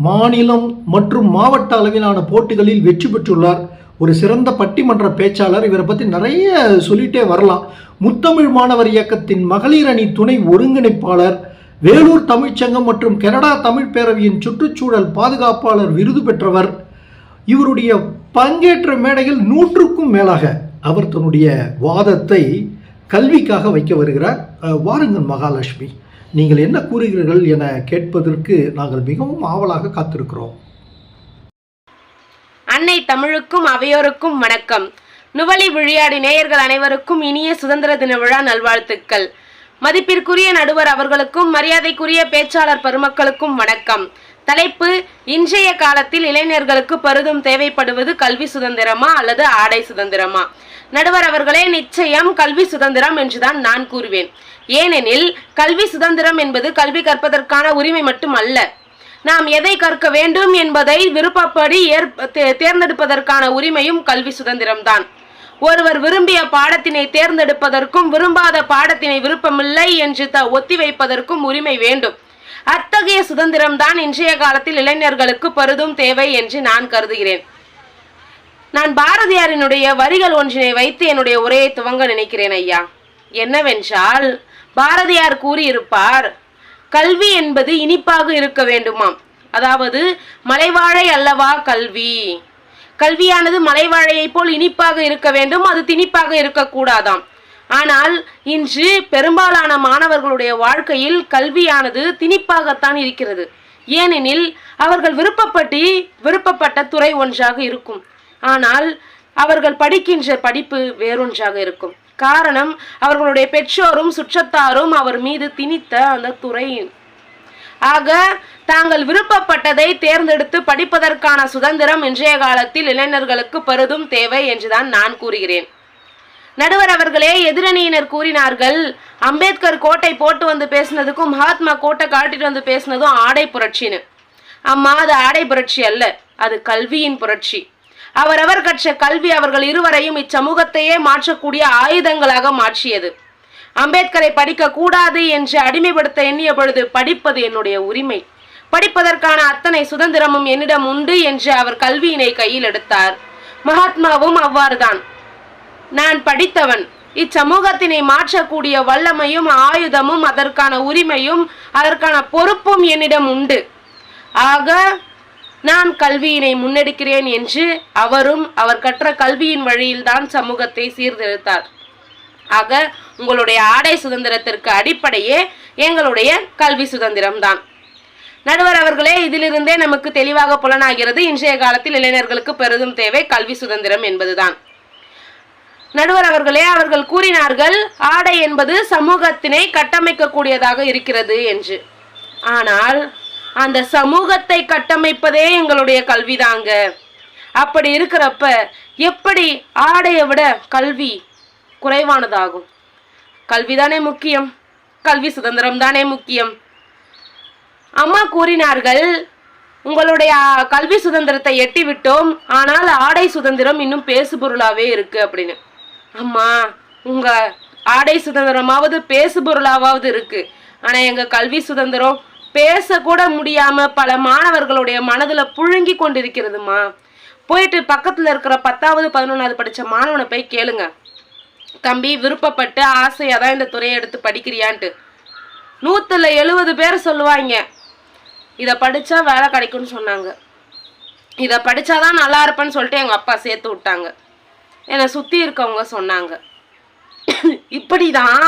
மாநிலம் மற்றும் மாவட்ட அளவிலான போட்டிகளில் வெற்றி பெற்றுள்ளார். ஒரு சிறந்த பட்டிமன்ற பேச்சாளர். இவரை பற்றி நிறைய சொல்லிட்டே வரலாம். முத்தமிழ் மாணவர் இயக்கத்தின் மகளிர் அணி துணை ஒருங்கிணைப்பாளர், வேலூர் தமிழ்ச்சங்கம் மற்றும் கனடா தமிழ் பேரவையின் சுற்றுச்சூழல் பாதுகாப்பாளர் விருது பெற்றவர். இவருடைய பங்கேற்ற மேடையில் 100க்கும் மேலாக அவர் தன்னுடைய வாதத்தை கல்விக்காக வைக்க வருகிறார். வாருங்கள் மகாலட்சுமி, நீங்கள் என்ன கூறுகிறீர்கள் என கேட்பதற்கு நாங்கள் மிகவும் ஆவலாக காத்திருக்கிறோம். அன்னை தமிழுக்கும் அவையோருக்கும் வணக்கம். நுவலி விளையாடி நேயர்கள் அனைவருக்கும் இனிய சுதந்திர தின விழா நல்வாழ்த்துக்கள். மதிப்பிற்குரிய நடுவர் அவர்களுக்கும் மரியாதைக்குரிய பேச்சாளர் பெருமக்களுக்கும் வணக்கம். தலைப்பு: இன்றைய காலத்தில் இளைஞர்களுக்கு பெரிதும் தேவைப்படுவது கல்வி சுதந்திரமா அல்லது ஆடை சுதந்திரமா? நடுவர் அவர்களே, நிச்சயம் கல்வி சுதந்திரம் என்றுதான் நான் கூறுவேன். ஏனெனில் கல்வி சுதந்திரம் என்பது கல்வி கற்பதற்கான உரிமை மட்டும் அல்ல. நாம் எதை கற்க வேண்டும் என்பதை விருப்பப்படி தேர்ந்தெடுப்பதற்கான உரிமையும் கல்வி சுதந்திரம்தான். ஒருவர் விரும்பிய பாடத்தினை தேர்ந்தெடுப்பதற்கும் விரும்பாத பாடத்தினை விருப்பமில்லை என்று ஒத்தி வைப்பதற்கும் உரிமை வேண்டும். அத்தகைய சுதந்திரம்தான் இன்றைய காலத்தில் இளைஞர்களுக்கு பெரிதும் தேவை என்று நான் கருதுகிறேன். நான் பாரதியாரினுடைய வரிகள் ஒன்றினை வைத்து என்னுடைய உரையை துவங்க நினைக்கிறேன் ஐயா. என்னவென்றால், பாரதியார் கூறியிருப்பார், கல்வி என்பது இனிப்பாக இருக்க வேண்டுமாம். அதாவது மலைவாழை அல்லவா கல்வி. கல்வியானது மலைவாழையை போல் இனிப்பாக இருக்க வேண்டும், அது திணிப்பாக இருக்கக்கூடாதாம். ஆனால் இன்று பெரும்பாலான மாணவர்களுடைய வாழ்க்கையில் கல்வியானது திணிப்பாகத்தான் இருக்கிறது. ஏனெனில் அவர்கள் விருப்பப்பட்ட துறை ஒன்றாக இருக்கும், ஆனால் அவர்கள் படிக்கின்ற படிப்பு வேறொன்றாக இருக்கும். காரணம், அவர்களுடைய பெற்றோரும் சுற்றத்தாரும் அவர் மீது திணித்த அந்த துறை. ஆக தாங்கள் விருப்பப்பட்டதை தேர்ந்தெடுத்து படிப்பதற்கான சுதந்திரம் இன்றைய காலத்தில் இளைஞர்களுக்கு பெரிதும் தேவை என்றுதான் நான் கூறுகிறேன். நடுவர் அவர்களே, எதிரணியினர் கூறினார்கள், அம்பேத்கர் கோட்டை போட்டு வந்து பேசினதுக்கும் மகாத்மா கோட்டை காட்டிட்டு வந்து பேசினதும் ஆடை புரட்சின்னு. அம்மா, அது ஆடை புரட்சி அல்ல, அது கல்வியின் புரட்சி. அவரவர் கற்ற கல்வி அவர்கள் இருவரையும் இச்சமூகத்தையே மாற்றக்கூடிய ஆயுதங்களாக மாற்றியது. அம்பேத்கரை படிக்க கூடாது என்று அடிமைப்படுத்த எண்ணிய பொழுது, படிப்பது என்னுடைய உரிமை, படிப்பதற்கான அத்தனை சுதந்திரமும் என்னிடம் உண்டு என்று அவர் கல்வியினை கையில் எடுத்தார். மகாத்மாவும் அவ்வாறுதான். நான் படித்தவன், இச்சமூகத்தினை மாற்றக்கூடிய வல்லமையும் ஆயுதமும் அதற்கான உரிமையும் அதற்கான பொறுப்பும் என்னிடம் உண்டு. ஆக நான் கல்வியினை முன்னெடுக்கிறேன் என்று அவரும் அவர் கற்ற கல்வியின் வழியில்தான் சமூகத்தை சீர்திருத்தார். ஆக உங்களுடைய ஆடை சுதந்திரத்திற்கு அடிப்படையே எங்களுடைய கல்வி சுதந்திரம்தான். நடுவர் அவர்களே, இதிலிருந்தே நமக்கு தெளிவாக புலனாகிறது இன்றைய காலத்தில் இளைஞர்களுக்கு பெரிதும் தேவை கல்வி சுதந்திரம் என்பதுதான். நடுவர் அவர்களே, அவர்கள் கூறினார்கள், ஆடை என்பது சமூகத்தினை கட்டமைக்கக்கூடியதாக இருக்கிறது என்று. ஆனால் அந்த சமூகத்தை கட்டமைப்பதே எங்களுடைய கல்விதாங்க. அப்படி இருக்கிறப்ப எப்படி ஆடையை விட கல்வி குறைவானதாகும்? கல்விதானே முக்கியம், கல்வி சுதந்திரம் தானே முக்கியம். அம்மா கூறினார்கள், உங்களுடைய கல்வி சுதந்திரத்தை எட்டிவிட்டோம், ஆனால் ஆடை சுதந்திரம் இன்னும் பேசுபொருளாவே இருக்கு அப்படின்னு. அம்மா, உங்க ஆடை சுதந்திரமாவது பேசுபொருளாவது இருக்கு, ஆனா எங்க கல்வி சுதந்திரம் பேசக்கூட முடியாம பல மாணவர்களுடைய மனதுல புழுங்கி கொண்டிருக்கிறதுமா. போயிட்டு பக்கத்துல இருக்கிற 10வது 11வது படிச்ச மாணவனை போய் கேளுங்க, தம்பி விருப்பப்பட்டு ஆசையாதான் இந்த துறையை எடுத்து படிக்கிறியான்ட்டு. 170 பேர் சொல்லுவாங்க, இதை படிச்சா வேலை கிடைக்கும்னு சொன்னாங்க, இதை படிச்சாதான் நல்லா இருப்பேன்னு சொல்லிட்டு எங்க அப்பா சேர்த்து விட்டாங்க, என்னை சுத்தி இருக்கவங்க சொன்னாங்க. இப்படிதான்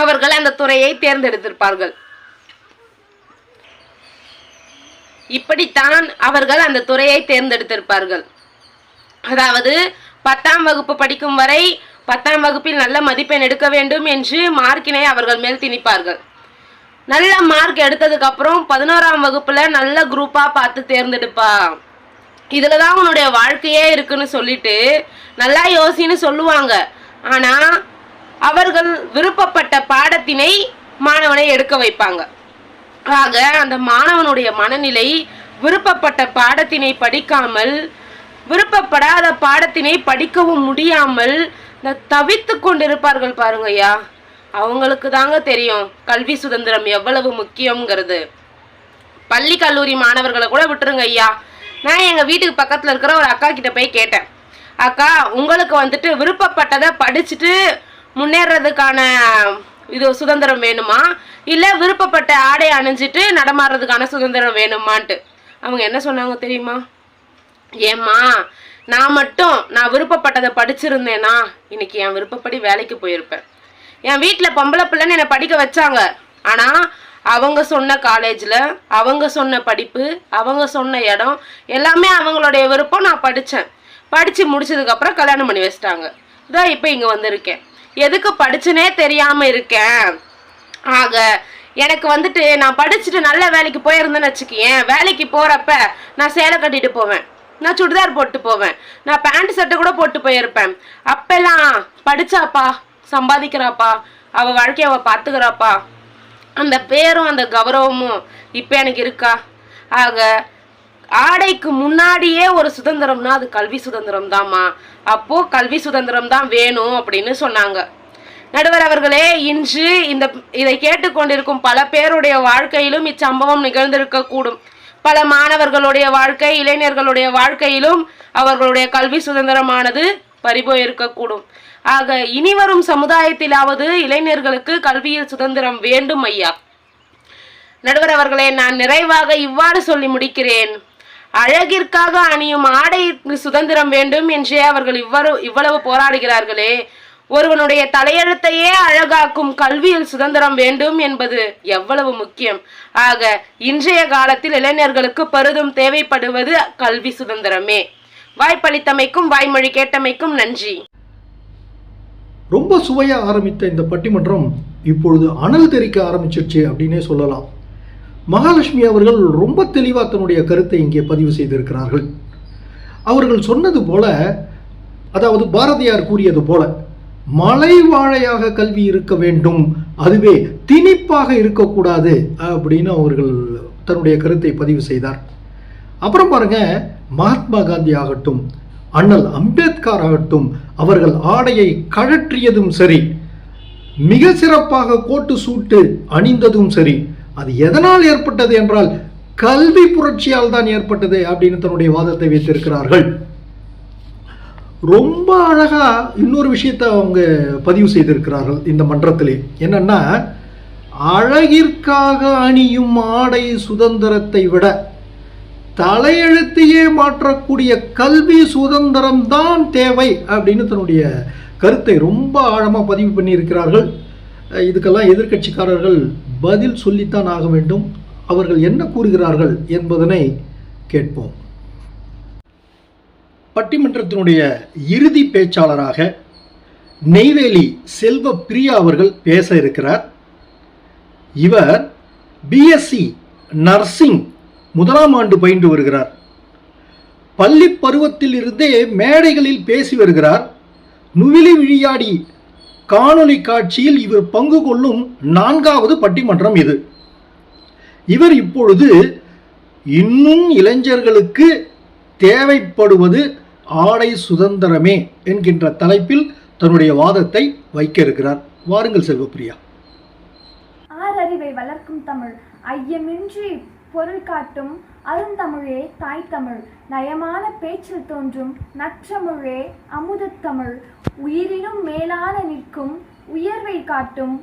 அவர்கள் அந்த துறையை தேர்ந்தெடுத்திருப்பார்கள். இப்படித்தான் அவர்கள் அந்த துறையை தேர்ந்தெடுத்திருப்பார்கள். அதாவது 10ஆம் வகுப்பு படிக்கும் வரை 10ஆம் வகுப்பில் நல்ல மதிப்பெண் எடுக்க வேண்டும் என்று மார்க்கினை அவர்கள் மேல் திணிப்பார்கள். நல்ல மார்க் எடுத்ததுக்கு அப்புறம் 11ஆம் வகுப்புல நல்ல குரூப்பா பார்த்து தேர்ந்தெடுப்பா, இதுலதான் உன்னுடைய வாழ்க்கையே இருக்குன்னு சொல்லிட்டு நல்லா யோசின்னு சொல்லுவாங்க. ஆனா அவர்கள் விருப்பப்பட்ட பாடத்தினை மாணவனை எடுக்க வைப்பாங்க. ஆக அந்த மாணவனுடைய மனநிலை விருப்பப்பட்ட பாடத்தினை படிக்காமல் விருப்பப்படாத பாடத்தினை படிக்கவும் முடியாமல் தவித்து கொண்டிருப்பார்கள். பாருங்கய்யா, அவங்களுக்கு தாங்க தெரியும் கல்வி சுதந்திரம் எவ்வளவு முக்கியங்கிறது. பள்ளி கல்லூரி மாணவர்களை கூட விட்டுருங்க ஐயா. நான் எங்க வீட்டுக்கு பக்கத்துல இருக்கிற ஒரு அக்கா கிட்ட போய் கேட்டேன், அக்கா உங்களுக்கு வந்துட்டு விருப்பப்பட்டதை படிச்சுட்டு முன்னேறதுக்கான இது சுதந்திரம் வேணுமா, இல்லை விருப்பப்பட்ட ஆடை அணிஞ்சிட்டு நடமாடுறதுக்கான சுதந்திரம் வேணுமான்ட்டு. அவங்க என்ன சொன்னாங்க தெரியுமா? ஏம்மா, நான் விருப்பப்பட்டதை படிச்சிருந்தேன்னா இன்னைக்கு என் விருப்பப்படி வேலைக்கு போயிருப்பேன். என் வீட்டில் பொம்பளை பிள்ளைன்னு என்னை படிக்க வச்சாங்க. ஆனால் அவங்க சொன்ன காலேஜில் அவங்க சொன்ன படிப்பு, அவங்க சொன்ன இடம் எல்லாமே அவங்களுடைய விருப்பம். நான் படித்து முடிச்சதுக்கப்புறம் கல்யாணம் பண்ணி வச்சிட்டாங்க. இதான் இப்போ இங்கே வந்திருக்கேன். எதுக்கு படிச்சுனே தெரியாமல் இருக்கேன். ஆக எனக்கு வந்துட்டு நான் படிச்சுட்டு நல்ல வேலைக்கு போயிருந்தேன்னு வச்சுக்கேன், வேலைக்கு போகிறப்ப நான் சேலை கட்டிட்டு போவேன், நான் சுடிதார் போட்டு போவேன், நான் பேண்ட் சட்டை கூட போட்டு போயிருப்பேன். அப்பெல்லாம் படிச்சாப்பா, சம்பாதிக்கிறாப்பா, அவள் வாழ்க்கையை அவள் பார்த்துக்கிறாப்பா, அந்த பேரும் அந்த கௌரவமும் இப்போ எனக்கு இருக்கா? ஆக ஆடைக்கு முன்னாடியே ஒரு சுதந்திரம்னா அது கல்வி சுதந்திரம் தாம்மா. அப்போ கல்வி சுதந்திரம் தான் வேணும் அப்படின்னு சொன்னாங்க. நடுவர் அவர்களே, இன்று இதை கேட்டுக்கொண்டிருக்கும் பல பேருடைய வாழ்க்கையிலும் இச்சம்பவம் நிகழ்ந்திருக்கக்கூடும். பல மாணவர்களுடைய வாழ்க்கை, இளைஞர்களுடைய வாழ்க்கையிலும் அவர்களுடைய கல்வி சுதந்திரமானது பறிபோயிருக்கக்கூடும். ஆக இனி வரும் சமுதாயத்திலாவது இளைஞர்களுக்கு கல்வியில் சுதந்திரம் வேண்டும் ஐயா. நடுவர் அவர்களே, நான் நிறைவாக இவ்வாறு சொல்லி முடிக்கிறேன். அழகிற்காக அணியும் ஆடைக்கு சுதந்திரம் வேண்டும் என்றே அவர்கள் இவ்வளவு போராடுகிறார்களே, ஒருவனுடைய தலையெழுத்தையே அழகாக்கும் கல்வியில் சுதந்திரம் வேண்டும் என்பது எவ்வளவு முக்கியம். ஆக இன்றைய காலத்தில் இளைஞர்களுக்கு பெரிதும் தேவைப்படுவது கல்வி சுதந்திரமே. வாய்ப்பளித்தமைக்கும் வாய்மொழி கேட்டமைக்கும் நன்றி. ரொம்ப சுவையா ஆரம்பித்த இந்த பட்டிமன்றம் இப்பொழுது அனல் தெறிக்க ஆரம்பிச்சிருச்சு அப்படின்னே சொல்லலாம். மகாலட்சுமி அவர்கள் ரொம்ப தெளிவாக தன்னுடைய கருத்தை இங்கே பதிவு செய்திருக்கிறார்கள். அவர்கள் சொன்னது போல, அதாவது பாரதியார் கூறியது போல, மலை வாழையாக கல்வி இருக்க வேண்டும், அதுவே திணிப்பாக இருக்கக்கூடாது அப்படின்னு அவர்கள் தன்னுடைய கருத்தை பதிவு செய்தார். அப்புறம் பாருங்க, மகாத்மா காந்தி ஆகட்டும், அண்ணல் அம்பேத்கர் ஆகட்டும், அவர்கள் ஆடையை கழற்றியதும் சரி, மிக சிறப்பாக கோட்டு சூட்டு அணிந்ததும் சரி, அது எதனால் ஏற்பட்டது என்றால் கல்வி புரட்சியால் தான் ஏற்பட்டது அப்படின்னு தன்னுடைய வாதத்தை வைத்திருக்கிறார்கள். ரொம்ப அழகா இன்னொரு விஷயத்தை அவங்க பதிவு செய்திருக்கிறார்கள் இந்த மன்றத்திலே. என்னன்னா, அழகிற்காக அணியும் ஆடை சுதந்திரத்தை விட தலையெழுத்தையே மாற்றக்கூடிய கல்வி சுதந்திரம் தான் தேவை அப்படின்னு தன்னுடைய கருத்தை ரொம்ப ஆழமாக பதிவு பண்ணியிருக்கிறார்கள். இதுக்கெல்லாம் எதிர்க்கட்சிக்காரர்கள் பதில் சொல்லித்தான் ஆக வேண்டும். அவர்கள் என்ன கூறுகிறார்கள் என்பதனை கேட்போம். பட்டிமன்றத்தினுடைய இறுதி பேச்சாளராக நெய்வேலி செல்வ பிரியா அவர்கள் பேச இருக்கிறார். இவர் பிஎஸ்சி நர்சிங் 1ஆம் ஆண்டு பயின்று வருகிறார். பள்ளி பருவத்தில் இருந்தே மேடைகளில் பேசி வருகிறார். நுவிலி விழியாடி காணொளி காட்சியில் இவர் பங்கு கொள்ளும் 4வது பட்டிமன்றம் இது. இவர் இப்பொழுது இன்னும் இளைஞர்களுக்கு தேவைப்படுவது ஆடை சுதந்திரமே என்கின்ற தலைப்பில் தன்னுடைய வாதத்தை வைக்க இருக்கிறார். வாருங்கள் செல்வப்பிரியா. ஆறறிவை வளர்க்கும் தமிழ், ஐயமின்றி பொருள் காட்டும் அருந்தமிழே தாய் தமிழ், நயமான பேச்சில் தோன்றும் நற்றமிழே அமுதத்தமிழ், உயிரினும் மேலான நிற்கும் உயர்வை காட்டும்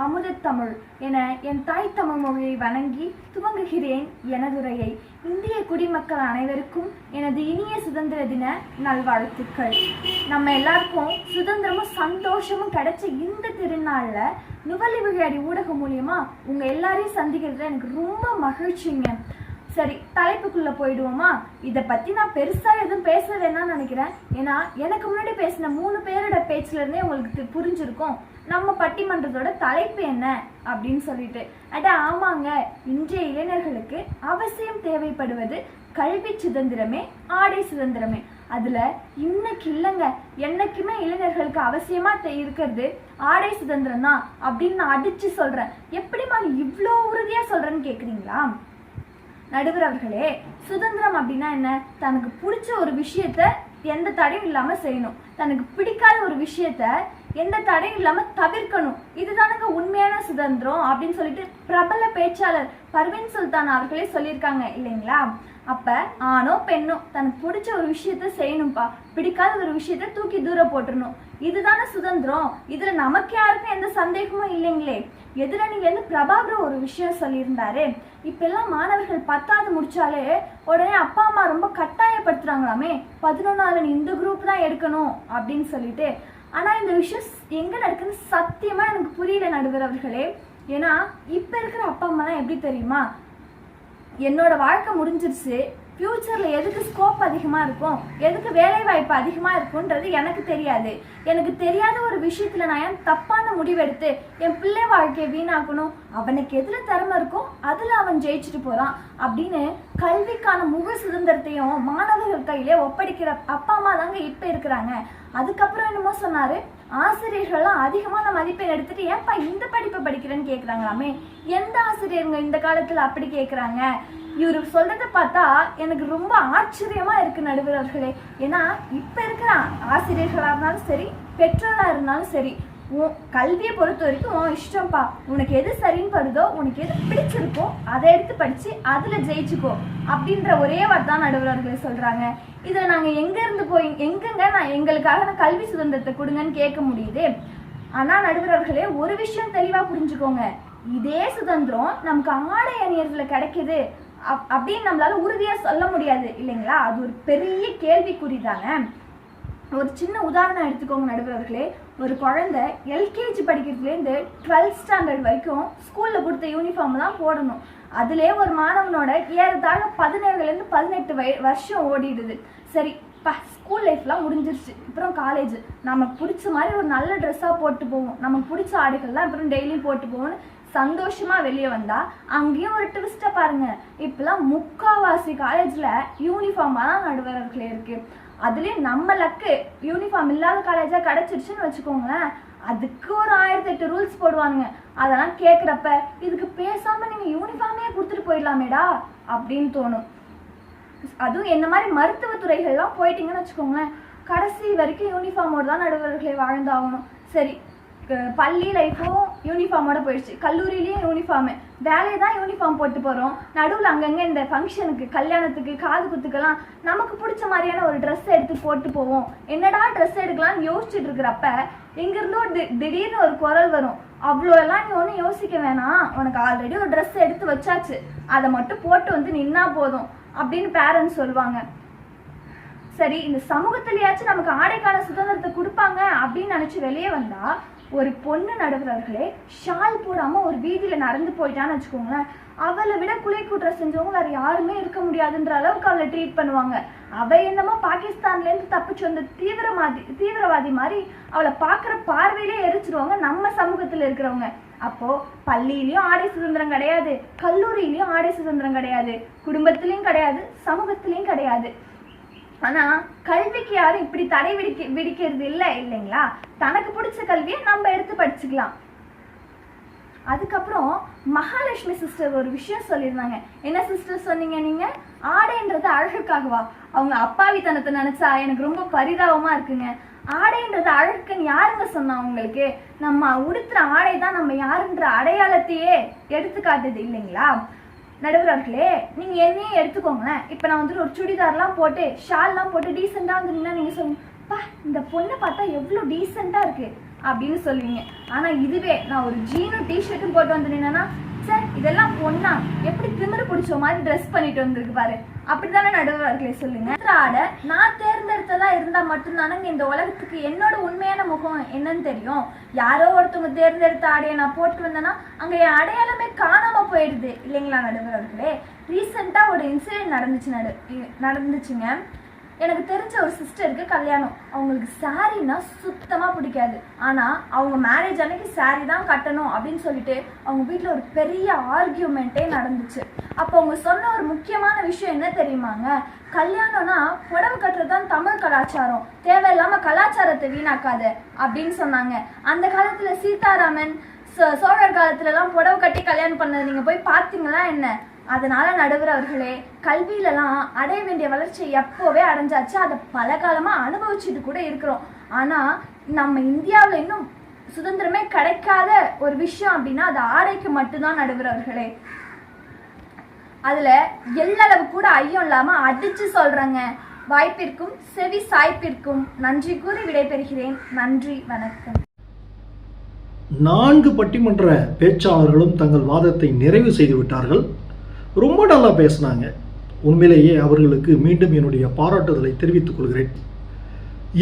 அமுதத்தமிழ் என என் தாய் தமிழ் மொழியை வணங்கி துவங்குகிறேன் எனதுரையை. இந்திய குடிமக்கள் அனைவருக்கும் எனது இனிய சுதந்திர தின நல்வாழ்த்துக்கள். நம்ம எல்லாருக்கும் சுதந்திரமும் சந்தோஷமும் கிடைச்ச இந்த திருநாள்ல நுவலி விளையாடி ஊடகம் மூலியமா உங்க எல்லாரையும் சந்திக்கிறதுல எனக்கு ரொம்ப மகிழ்ச்சிங்க. சரி, தலைப்புக்குள்ள போயிடுவோமா? இதை பத்தி நான் பெருசா எதுவும் பேச வேணாம்னு நினைக்கிறேன். ஏன்னா எனக்கு முன்னாடி பேசின 3 பேரோட பேச்சுல இருந்தே உங்களுக்கு புரிஞ்சிருக்கும் நம்ம பட்டிமன்றத்தோட தலைப்பு என்ன அப்படின்னு சொல்லிட்டு. ஆமாங்க, இன்றைய இளைஞர்களுக்கு அவசியம் தேவைப்படுவது கல்வி சுதந்திரமே, ஆடை சுதந்திரமே. அதுல இன்னைக்கு இல்லைங்க, என்னைக்குமே இளைஞர்களுக்கு அவசியமா இருக்கிறது ஆடை சுதந்திரம் தான் அப்படின்னு நான் அடிச்சு சொல்றேன். எப்படிமா நீ இவ்வளோ உறுதியா சொல்றேன்னு கேக்குறீங்களா? நடுவர் அவர்களே, சுதந்திரம் அப்படின்னா என்ன? தனக்கு பிடிச்ச ஒரு விஷயத்த எந்த தடையும் இல்லாம செய்யணும். தனக்கு பிடிக்காத ஒரு விஷயத்த எந்த தடையும் இல்லாம தவிர்க்கணும். இதுதானுங்க உண்மையான சுதந்திரம் அப்படின்னு சொல்லிட்டு பிரபல பேச்சாளர் பர்வீன் சுல்தான் அவர்களே சொல்லியிருக்காங்க இல்லைங்களா? அப்ப ஆணோ பெண்ணோ தனக்கு பிடிச்ச ஒரு விஷயத்த செய்யணும்பா, பிடிக்காத ஒரு விஷயத்த தூக்கி தூரம் போட்டுடணும். இதுதானே சுதந்திரம். இதுல நமக்கு யாருக்கும் எந்த சந்தேகமும் இல்லைங்களே. எதிரணில இருந்து பிரபாகர் ஒரு விஷயம் சொல்லியிருந்தாரு. இப்ப எல்லாம் மாணவர்கள் 10வது முடிச்சாலே உடனே அப்பா அம்மா ரொம்ப கட்டாயப்படுத்துறாங்களாமே, 11வது இந்த குரூப் தான் எடுக்கணும் அப்படின்னு சொல்லிட்டு. ஆனா இந்த விஷயம் எங்க நடக்குன்னு சத்தியமா எனக்கு புரியல நடுவர் அவர்களே. ஏன்னா இப்ப இருக்கிற அப்பா அம்மா எல்லாம் எப்படி தெரியுமா, என்னோட வாழ்க்கை முடிஞ்சிருச்சு, ஃபியூச்சர்ல எதுக்கு ஸ்கோப் அதிகமா இருக்கும், எதுக்கு வேலை வாய்ப்பு அதிகமா இருக்கும்ன்றது எனக்கு தெரியாது. எனக்கு தெரியாத ஒரு விஷயத்துல நான் ஏன் தப்பான முடிவெடுத்து என் பிள்ளை வாழ்க்கையை வீணாக்கணும்? அவனுக்கு எதுல திறமை இருக்கோ அதுல அவன் ஜெயிச்சுட்டு போறான் அப்படின்னு கல்விக்கான முழு சுதந்திரத்தையும் மாணவர்கள் கையிலே ஒப்படைக்கிற அப்பா அம்மா தாங்க இப்ப இருக்கிறாங்க. அதுக்கப்புறம் என்னமோ சொன்னாரு, ஆசிரியர்கள்லாம் அதிகமான மதிப்பெண் எடுத்துட்டு ஏன்பா இந்த படிப்பை படிக்கிறேன்னு கேக்குறாங்களாமே. எந்த ஆசிரியருங்க இந்த காலத்துல அப்படி கேக்குறாங்க? இவரு சொல்றதை பார்த்தா எனக்கு ரொம்ப ஆச்சரியமா இருக்கு நடுவர் அவர்களே. ஏன்னா இப்ப இருக்கிற ஆசிரியர்களா இருந்தாலும் சரி, பெற்றோரா இருந்தாலும் சரி, உன் கல்வியை பொறுத்த வரைக்கும் உன் இஷ்டம்ப்பா, உனக்கு எது சரின்னு படுதோ, உனக்கு எது பிடிச்சிருக்கோ அதை எடுத்து படிச்சு அதுல ஜெயிச்சுக்கோ அப்படின்ற ஒரே வார்த்தை தான் நடுவர் அவர்களே சொல்றாங்க. இதுல நாங்க எங்க இருந்து போய் எங்கங்க நான் எங்களுக்காக கல்வி சுதந்திரத்தை கொடுங்கன்னு கேட்க முடியுது? ஆனா நடுவர் அவர்களே ஒரு விஷயம் தெளிவா புரிஞ்சுக்கோங்க, இதே சுதந்திரம் நமக்கு ஆடை அணியர்ல கிடைக்குது அப்படின்னு நம்மளால உறுதியா சொல்ல முடியாது இல்லைங்களா? அது ஒரு பெரிய கேள்விக்குறிதானே. ஒரு சின்ன உதாரணம் எடுத்துக்கோங்க நடுவர் அவர்களே. ஒரு குழந்தை எல்கேஜி படிக்கிறதுலேருந்து 12th ஸ்டாண்டர்ட் வரைக்கும் ஸ்கூல்ல கொடுத்த யூனிஃபார்ம் தான் போடணும். அதுலேயே ஒரு மாணவனோட ஏறத்தாழ 17லேருந்து 18 வருஷம் ஓடிடுது. சரி, ஸ்கூல் லைஃப்லாம் முடிஞ்சிருச்சு, அப்புறம் காலேஜ். நமக்கு பிடிச்ச மாதிரி ஒரு நல்ல ட்ரெஸ்ஸாக போட்டு போவோம், நமக்கு பிடிச்ச ஆடைகள்லாம் அப்புறம் டெய்லியும் போட்டு போவோம்னு சந்தோஷமா வெளியே வந்தா அங்கேயும் ஒரு ட்விஸ்ட்டை பாருங்க. இப்பெல்லாம் முக்காவாசி காலேஜ்ல யூனிஃபார்மா தான் நடுவர் அவர்களே இருக்கு. அதுலயும் நம்ம லக்கு யூனிஃபார்ம் இல்லாத காலேஜா கிடைச்சிருச்சுன்னு வச்சுக்கோங்களேன், அதுக்கு ஒரு 1008 ரூல்ஸ் போடுவானுங்க. அதெல்லாம் கேட்குறப்ப இதுக்கு பேசாம நீங்க யூனிஃபார்மே கொடுத்துட்டு போயிடலாமேடா அப்படின்னு தோணும். அதுவும் என்ன மாதிரி மருத்துவத்துறைகள்லாம் போயிட்டீங்கன்னு வச்சுக்கோங்களேன், கடைசி வரைக்கும் யூனிஃபார்மோட தான் நடுவர்களை வாழ்ந்தாகணும். சரி, பள்ளி லைஃப்பும் யூனிஃபார்மோட போயிடுச்சு, கல்லூரியிலையும் யூனிஃபார்மு, வேலையை தான் யூனிஃபார்ம் போட்டு போகிறோம். நடுவில் அங்கங்கே இந்த ஃபங்க்ஷனுக்கு, கல்யாணத்துக்கு, காது குத்துக்கெல்லாம் நமக்கு பிடிச்ச மாதிரியான ஒரு ட்ரெஸ் எடுத்து போட்டு போவோம். என்னடா ட்ரெஸ் எடுக்கலாம்னு யோசிச்சுட்டு இருக்கிறப்ப எங்கிருந்தோ திடீர்னு ஒரு குரல் வரும், அவ்வளோ எல்லாம் நீ ஒன்றும் யோசிக்க வேணாம், உனக்கு ஆல்ரெடி ஒரு ட்ரெஸ் எடுத்து வச்சாச்சு, அதை மட்டும் போட்டு வந்து நின்னா போதும் அப்படின்னு பேரண்ட்ஸ் சொல்லுவாங்க. சரி, இந்த சமூகத்திலேயாச்சும் நமக்கு ஆடைக்கான சுதந்திரத்தை கொடுப்பாங்க அப்படின்னு நினைச்சு வெளியே வந்தா ஒரு பொண்ணு நடுவர்களே ஷால் போடாம ஒரு வீதியில நடந்து போயிட்டான்னு வச்சுக்கோங்களேன், அவளை விட குலை குற்றம் செஞ்சவங்க வேற யாருமே இருக்க முடியாதுன்ற அளவுக்கு அவளை ட்ரீட் பண்ணுவாங்க. அவ என்னமோ பாகிஸ்தான்ல இருந்து தப்பிச்சு வந்த தீவிரவாதி மாதிரி அவளை பாக்குற பார்வையிலே எரிச்சிருவாங்க நம்ம சமூகத்துல இருக்கிறவங்க. அப்போ பள்ளியிலயும் ஆடை சுதந்திரம் கிடையாது, கல்லூரியிலயும் ஆடை சுதந்திரம் கிடையாது, குடும்பத்திலயும் கிடையாது, சமூகத்திலயும் கிடையாது. ஆனா கல்விக்கு யாரும் இப்படி தடை விதிக்கிறது இல்லைங்களா? தனக்கு பிடிச்ச கல்வியை நம்ம எடுத்து படிச்சுக்கலாம். அதுக்கப்புறம் மகாலட்சுமி சிஸ்டர் ஒரு விஷயம் சொல்லியிருந்தாங்க. என்ன சிஸ்டர் சொன்னீங்க நீங்க? ஆடைன்றது அழகுக்காகவா? அவங்க அப்பாவித்தனத்தை நினைச்சா எனக்கு ரொம்ப பரிதாபமா இருக்குங்க. ஆடைன்றது அழகுக்குன்னு யாருங்க சொன்னா உங்களுக்கு? நம்ம உடுத்துற ஆடை தான் நம்ம யாருன்ற அடையாளத்தையே எடுத்து காட்டுது இல்லைங்களா? நடுவர்களே, நீங்க என்னையே எடுத்துக்கோங்களேன். இப்ப நான் வந்துட்டு ஒரு சுடிதார்லாம் போட்டு ஷால்லாம் போட்டு டீசெண்டா வந்துட்டீங்கன்னா நீங்க சொல்லுங்க, பா இந்த பொண்ணை பார்த்தா எவ்வளவு டீசெண்டா இருக்கு அப்படின்னு சொல்லுவீங்க. ஆனா இதுவே நான் ஒரு ஜீனும் டிஷர்ட்டும் போட்டு வந்துட்டேன்னா, சார் இதெல்லாம் பொண்ணா, எப்படி திமிரு பிடிச்ச மாதிரி ட்ரெஸ் பண்ணிட்டு வந்திருக்கு பாரு, அப்படித்தானே நடுவர்களே சொல்லுங்க. ஆடை நான் தேர்ந்தெடுத்ததா இருந்தா மட்டும்தானங்க இந்த உலகத்துக்கு என்னோட உண்மையான முகம் என்னன்னு தெரியும். யாரோ ஒருத்தவங்க தேர்ந்தெடுத்த ஆடையை நான் போட்டு வந்தேன்னா அங்க என் அடையாளமே காணாம போயிடுது இல்லைங்களா நடுவர்களே? ரீசெண்டா ஒரு இன்சிடென்ட் நடந்துச்சுங்க. எனக்கு தெரிஞ்ச ஒரு சிஸ்டருக்கு கல்யாணம். அவங்களுக்கு சாரீனா சுத்தமா பிடிக்காது. ஆனா அவங்க மேரேஜ் அன்னைக்கு சாரீ தான் கட்டணும் அப்படின்னு சொல்லிட்டு அவங்க வீட்டுல ஒரு பெரிய ஆர்கியூமெண்ட்டே நடந்துச்சு. அப்போ அவங்க சொன்ன ஒரு முக்கியமான விஷயம் என்ன தெரியுமாங்க? கல்யாணம்னா புடவை கட்டுறதுதான் தமிழ் கலாச்சாரம், தேவையில்லாம கலாச்சாரத்தை வீணாக்காது அப்படின்னு சொன்னாங்க. அந்த காலத்துல சீதாராமன், சோழர் காலத்துல எல்லாம் புடவை கட்டி கல்யாணம் பண்ணது நீங்க போய் பார்த்தீங்களா என்ன? அதனால நடுவர் அவர்களே, கல்வியிலலாம் அடைய வேண்டிய வளர்ச்சி எப்போவே அடைஞ்சாச்சு, அதை பல காலமா அனுபவிச்சுட்டு கூட இருக்கிறோம். ஆனா நம்ம இந்தியாவில் இன்னும் சுதந்திரமே கிடைக்காத ஒரு விஷயம் அப்படின்னா அது ஆடைக்கு மட்டும்தான் நடுவர் அவர்களே. அதுல எல்லளவு கூட ஐயம் இல்லாம அடிச்சு சொல்றேங்க. வாய்ப்பிற்கும் செவி சாய்ப்பிற்கும் நன்றி கூறி விடைபெறுகிறேன். நன்றி, வணக்கம். 4 பட்டிமன்ற பேச்சாளர்களும் தங்கள் வாதத்தை நிறைவு செய்து விட்டார்கள். ரொம்ப நல்லா பேசினாங்க. உண்மையிலேயே அவர்களுக்கு மீண்டும் என்னுடைய பாராட்டுதலை தெரிவித்துக் கொள்கிறேன்.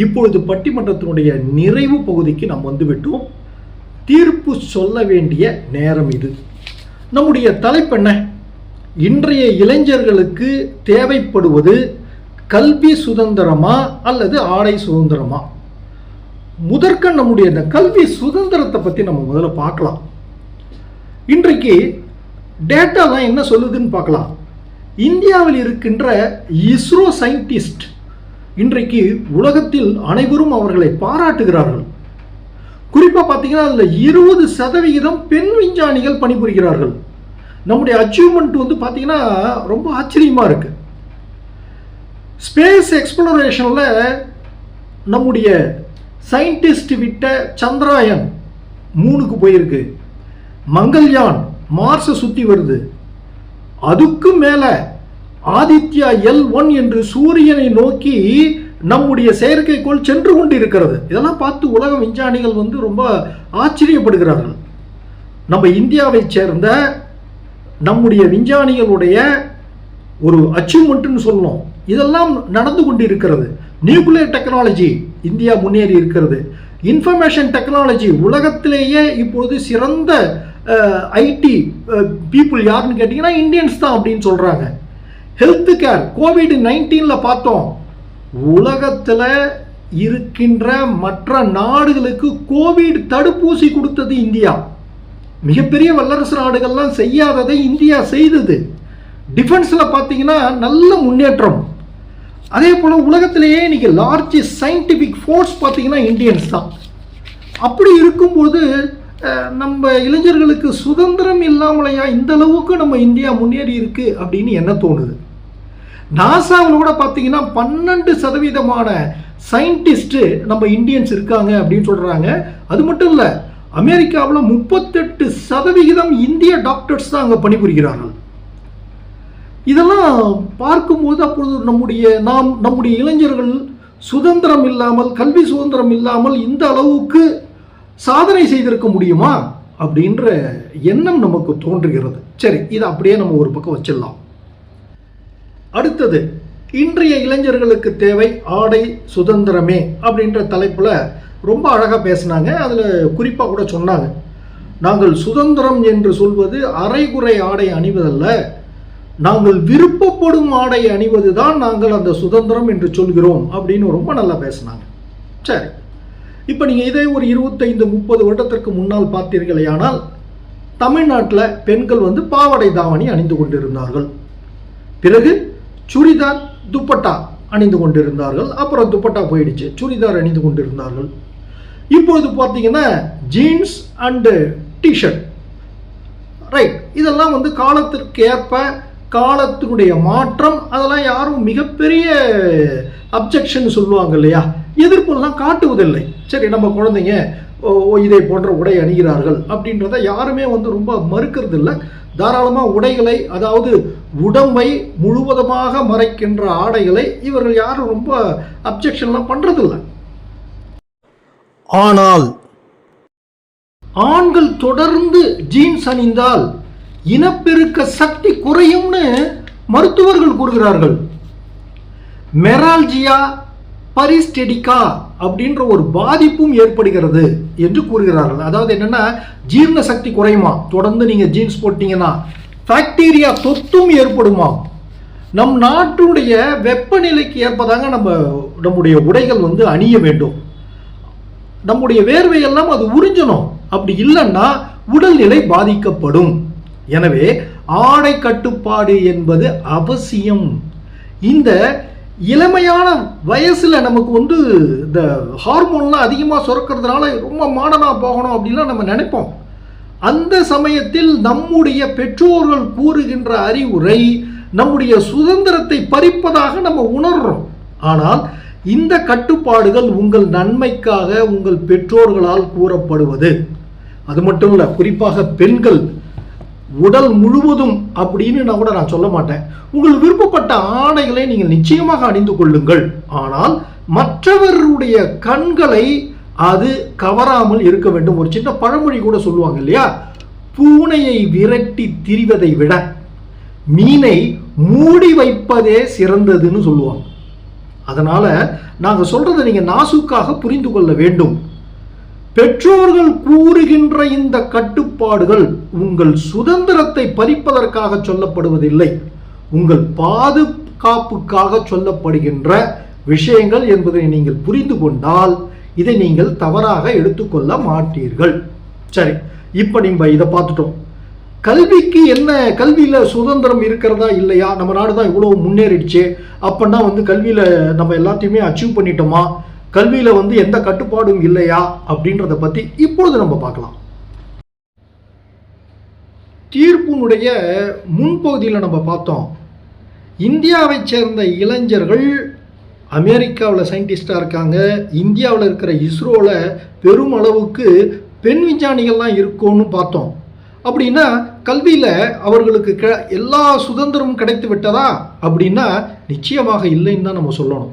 இப்பொழுது பட்டிமன்றத்தினுடைய நிறைவு பகுதிக்கு நாம் வந்துவிட்டோம். தீர்ப்பு சொல்ல வேண்டிய நேரம் இது. நம்முடைய தலைப்பு என்ன? இன்றைய இளைஞர்களுக்கு தேவைப்படுவது கல்வி சுதந்திரமா அல்லது ஆடை சுதந்திரமா? முதற்க நம்முடைய இந்த கல்வி சுதந்திரத்தை பற்றி நம்ம முதல்ல பார்க்கலாம். இன்றைக்கு டேட்டாலாம் என்ன சொல்லுதுன்னு பார்க்கலாம். இந்தியாவில் இருக்கின்ற இஸ்ரோ சயின்டிஸ்ட் இன்றைக்கு உலகத்தில் அனைவரும் அவர்களை பாராட்டுகிறார்கள். குறிப்பாக பார்த்தீங்கன்னா அதில் 20% பெண் விஞ்ஞானிகள் பணிபுரிகிறார்கள். நம்முடைய அச்சீவ்மெண்ட் வந்து பார்த்தீங்கன்னா ரொம்ப ஆச்சரியமாக இருக்கு. ஸ்பேஸ் எக்ஸ்ப்ளோரேஷனில் நம்முடைய சயின்டிஸ்ட் விட்ட சந்திராயன் 3க்கு போயிருக்கு. மங்கள்யான் மார்ஸை சுற்றி வருது. அதுக்கு மேலே ஆதித்யா L1 என்று சூரியனை நோக்கி நம்முடைய செயற்கைக்கோள் சென்று கொண்டு இருக்கிறது. இதெல்லாம் பார்த்து உலக விஞ்ஞானிகள் வந்து ரொம்ப ஆச்சரியப்படுகிறார்கள். நம்ம இந்தியாவை சேர்ந்த நம்முடைய விஞ்ஞானிகளுடைய ஒரு அச்சீவ்மெண்ட்னு சொல்லணும். இதெல்லாம் நடந்து கொண்டு இருக்கிறது. நியூக்ளியர் டெக்னாலஜி இந்தியா முன்னேறி இருக்கிறது. இன்ஃபர்மேஷன் டெக்னாலஜி உலகத்திலேயே இப்போது சிறந்த ஐடி பீப்புள் யாருன்னு கேட்டிங்கன்னா இந்தியன்ஸ் தான் அப்படின்னு சொல்கிறாங்க. ஹெல்த் கேர் COVID-19 பார்த்தோம். உலகத்தில் இருக்கின்ற மற்ற நாடுகளுக்கு கோவிட் தடுப்பூசி கொடுத்தது இந்தியா. மிகப்பெரிய வல்லரசு நாடுகள்லாம் செய்யாததை இந்தியா செய்தது. டிஃபென்ஸில் பார்த்தீங்கன்னா நல்ல முன்னேற்றம். அதே போல் உலகத்திலேயே இன்னைக்கு லார்ஜஸ்ட் சயின்டிஃபிக் ஃபோர்ஸ் பார்த்தீங்கன்னா இந்தியன்ஸ் தான். அப்படி இருக்கும்போது நம்ம இளைஞர்களுக்கு சுதந்திரம் இல்லாமலையா இந்த அளவுக்கு நம்ம இந்தியா முன்னேறி இருக்கு அப்படின்னு என்ன தோணுது. நாசாவில் கூட பார்த்தீங்கன்னா 12% சயின்டிஸ்ட்டு நம்ம இந்தியன்ஸ் இருக்காங்க அப்படின்னு சொல்கிறாங்க. அது மட்டும் இல்லை, அமெரிக்காவில் 38% இந்திய டாக்டர்ஸ் தான் அங்கே பணிபுரிகிறார்கள். இதெல்லாம் பார்க்கும்போது அப்பொழுது நம்முடைய இளைஞர்கள் சுதந்திரம் இல்லாமல், கல்வி சுதந்திரம் இல்லாமல் இந்த அளவுக்கு சாதனை செய்திருக்க முடியுமா அப்படின்ற எண்ணம் நமக்கு தோன்றுகிறது. சரி, இதை அப்படியே நம்ம ஒரு பக்கம் வச்சிடலாம். அடுத்தது, இன்றைய இளைஞர்களுக்கு தேவை ஆடை சுதந்திரமே அப்படின்ற தலைப்பில் ரொம்ப அழகாக பேசினாங்க. அதில் குறிப்பாக கூட சொன்னாங்க, நாங்கள் சுதந்திரம் என்று சொல்வது அரைகுறை ஆடை அணிவதல்ல, நாங்கள் விருப்பப்படும் ஆடை அணிவது தான் நாங்கள் அந்த சுதந்திரம் என்று சொல்கிறோம் அப்படின்னு ரொம்ப நல்லா பேசினாங்க. சரி, இப்போ நீங்கள் இதே ஒரு 25-30 வருடத்திற்கு முன்னால் பார்த்தீர்களேயானால் தமிழ்நாட்டில் பெண்கள் வந்து பாவாடை தாவணி அணிந்து கொண்டிருந்தார்கள். பிறகு சுடிதார் துப்பட்டா அணிந்து கொண்டிருந்தார்கள். அப்புறம் துப்பட்டா போயிடுச்சு, சுடிதார் அணிந்து கொண்டிருந்தார்கள். இப்பொழுது பார்த்தீங்கன்னா ஜீன்ஸ் அண்டு டிஷர்ட், ரைட், இதெல்லாம் வந்து காலத்திற்கு ஏற்ப காலத்தினுடைய மாற்றம். அதெல்லாம் யாரும் மிகப்பெரிய அப்ஜெக்ஷன் சொல்லுவாங்க இல்லையா, எதிர்ப்பெல்லாம் காட்டுவதில்லை. சரி, நம்ம குழந்தைங்க இதை போன்ற உடை அணிகிறார்கள் அப்படின்றத யாருமே வந்து ரொம்ப மறுக்கிறது இல்லை. தாராளமாக உடைகளை, அதாவது உடம்பை முழுவதுமாக மறைக்கின்ற ஆடைகளை இவர்கள் யாரும் ரொம்ப அப்ஜெக்ஷன்லாம் பண்றதில்லை. ஆனால் ஆண்கள் தொடர்ந்து ஜீன்ஸ் அணிந்தால் இனப்பெருக்க சக்தி குறையும்னு மருத்துவர்கள் கூறுகிறார்கள். மெரால்ஜியா பரிஸ்டெடிகா அப்படின்ற ஒரு பாதிப்பும் ஏற்படுகிறது என்று கூறுகிறார்கள். அதாவது என்னன்னா, ஜீரண சக்தி குறையுமா தொடர்ந்து நீங்க ஜீன்ஸ் போட்டீங்கன்னா, பாக்டீரியா தொத்தும் ஏற்படுமா. நம் நாட்டுடைய வெப்பநிலைக்கு ஏற்பதாங்க நம்முடைய உடைகள் வந்து அணிய வேண்டும். நம்முடைய வேர்வையெல்லாம் அது உறிஞ்சணும். அப்படி இல்லைன்னா உடல்நிலை பாதிக்கப்படும். எனவே ஆடை கட்டுப்பாடு என்பது அவசியம். இந்த இளமையான வயசுல நமக்கு வந்து இந்த ஹார்மோன்லாம் அதிகமாக சுரக்கிறதுனால ரொம்ப மாடர்னா போகணும் அப்படின்லாம் நம்ம நினைப்போம். அந்த சமயத்தில் நம்முடைய பெற்றோர்கள் கூறுகின்ற அறிவுரை நம்முடைய சுதந்திரத்தை பறிப்பதாக நம்ம உணர்றோம். ஆனால் இந்த கட்டுப்பாடுகள் உங்கள் நன்மைக்காக உங்கள் பெற்றோர்களால் கூறப்படுவது. அது மட்டும் இல்லை, குறிப்பாக பெண்கள் உடல் முழுவதும் அப்படின்னு நான் சொல்ல மாட்டேன், உங்கள் விருப்பப்பட்ட ஆடைகளை நீங்கள் நிச்சயமாக அணிந்து கொள்ளுங்கள். ஆனால் மற்றவருடைய கண்களை அது கவராமல் இருக்க வேண்டும். ஒரு சின்ன பழமொழி கூட சொல்லுவாங்க இல்லையா, பூனையை விரட்டி திரிவதை விட மீனை மூடி வைப்பதே சிறந்ததுன்னு சொல்லுவாங்க. அதனால நாங்க சொல்றதை நீங்க நாசுக்காக புரிந்து கொள்ள வேண்டும். பெற்றோர்கள் கூறுகின்ற இந்த கட்டுப்பாடுகள் உங்கள் சுதந்திரத்தை பறிப்பதற்காக சொல்லப்படுவதில்லை, உங்கள் பாதுகாப்புக்காக சொல்லப்படுகின்ற விஷயங்கள் என்பதை நீங்கள் புரிந்து கொண்டால் இதை நீங்கள் தவறாக எடுத்துக்கொள்ள மாட்டீர்கள். சரி, இப்ப நம்ம இதை பார்த்துட்டோம். கல்விக்கு என்ன, கல்வியில சுதந்திரம் இருக்கிறதா இல்லையா? நம்ம நாடு தான் இவ்வளவு முன்னேறிடுச்சு, அப்படின்னா கல்வியில நம்ம எல்லாத்தையுமே அச்சீவ் பண்ணிட்டோமா? கல்வியில எந்த கட்டுப்பாடும் இல்லையா அப்படின்றத பத்தி இப்பொழுது நம்ம பார்க்கலாம். தீர்ப்பினுடைய முன்பகுதியில் நம்ம பார்த்தோம், இந்தியாவை சேர்ந்த இளைஞர்கள் அமெரிக்காவில் சயின்டிஸ்டாக இருக்காங்க, இந்தியாவில் இருக்கிற இஸ்ரோவில் பெரும் அளவுக்கு பெண் விஞ்ஞானிகள்லாம் இருக்கும்னு பார்த்தோம். அப்படின்னா கல்வியில் அவர்களுக்கு எல்லா சுதந்திரமும் கிடைத்து விட்டதா அப்படின்னா நிச்சயமாக இல்லைன்னு தான் நம்ம சொல்லணும்.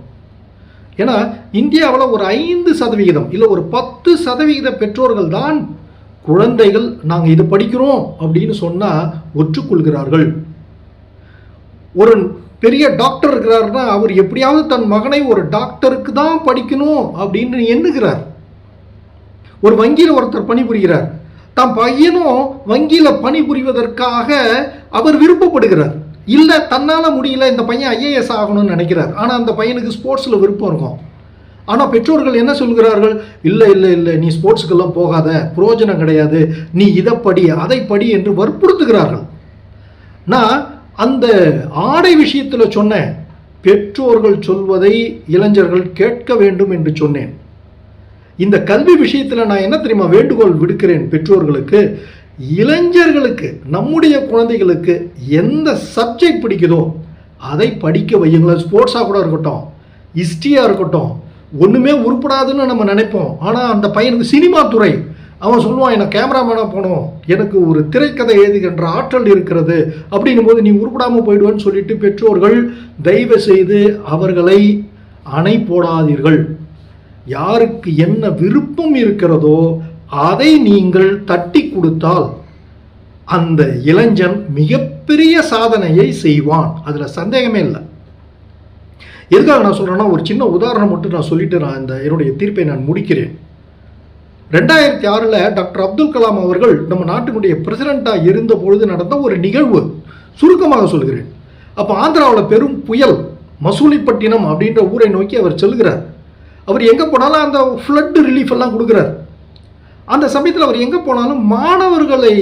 ஏன்னா இந்தியாவில் ஒரு 5% இல்லை ஒரு 10% பெற்றோர்கள் தான் குழந்தைகள் நாங்கள் இது படிக்கிறோம் அப்படின்னு சொன்னால் ஒற்றுக்கொள்கிறார்கள். ஒரு பெரிய டாக்டர் இருக்கிறாருன்னா அவர் எப்படியாவது தன் மகனை ஒரு டாக்டருக்கு தான் படிக்கணும் அப்படின்னு எண்ணுகிறார். ஒரு வங்கியில் ஒருத்தர் பணிபுரிகிறார், தன் பையனும் வங்கியில் பணிபுரிவதற்காக அவர் விருப்பப்படுகிறார். இல்லை தன்னால் முடியல, இந்த பையன் IAS ஆகணும்னு நினைக்கிறார், ஆனால் அந்த பையனுக்கு ஸ்போர்ட்ஸில் விருப்பம் இருக்கும். ஆனால் பெற்றோர்கள் என்ன சொல்கிறார்கள், இல்லை இல்லை இல்லை நீ ஸ்போர்ட்ஸுக்கெல்லாம் போகாத, பிரயோஜனம் கிடையாது, நீ இதை படி அதை படி என்று வற்புறுத்துகிறார்கள். நான் அந்த ஆடை விஷயத்தில் சொன்னேன், பெற்றோர்கள் சொல்வதை இளைஞர்கள் கேட்க வேண்டும் என்று சொன்னேன். இந்த கல்வி விஷயத்தில் நான் என்ன தெரியுமா வேண்டுகோள் விடுக்கிறேன் பெற்றோர்களுக்கு, இளைஞர்களுக்கு, நம்முடைய குழந்தைகளுக்கு எந்த சப்ஜெக்ட் பிடிக்குதோ அதை படிக்க வையுங்களேன். ஸ்போர்ட்ஸாக கூட இருக்கட்டும், ஹிஸ்ட்ரியாக இருக்கட்டும், ஒன்றுமே உருப்படாதுன்னு நம்ம நினைப்போம். ஆனால் அந்த பையனுக்கு சினிமா துறை, அவன் சொல்லுவான் எனக்கு கேமராமேனாக போகணும், எனக்கு ஒரு திரைக்கதை எழுதுகின்ற ஆற்றல் இருக்கிறது அப்படின்னும் போது நீ உருப்படாமல் போயிடுவேன்னு சொல்லிட்டு பெற்றோர்கள் தயவு செய்து அவர்களை அணை போடாதீர்கள். யாருக்கு என்ன விருப்பம் இருக்கிறதோ அதை நீங்கள் தட்டி கொடுத்தால் அந்த இளைஞன் மிகப்பெரிய சாதனையை செய்வான், அதில் சந்தேகமே இல்லை. எதுக்காக நான் சொல்கிறேன்னா, ஒரு சின்ன உதாரணம் மட்டும் நான் சொல்லிட்டு நான் இந்த என்னுடைய தீர்ப்பை நான் முடிக்கிறேன். 2006 டாக்டர் அப்துல் கலாம் அவர்கள் நம்ம நாட்டினுடைய பிரசிடெண்ட்டாக இருந்த பொழுது நடந்த ஒரு நிகழ்வு சுருக்கமாக சொல்கிறேன். அப்போ ஆந்திராவில் பெரும் புயல், மசூலிப்பட்டினம் அப்படின்ற ஊரை நோக்கி அவர் செல்கிறார். அவர் எங்கே போனாலும் அந்த ஃப்ளட் ரிலீஃப் எல்லாம் கொடுக்குறார். அந்த சமயத்தில் அவர் எங்கே போனாலும் மாணவர்களை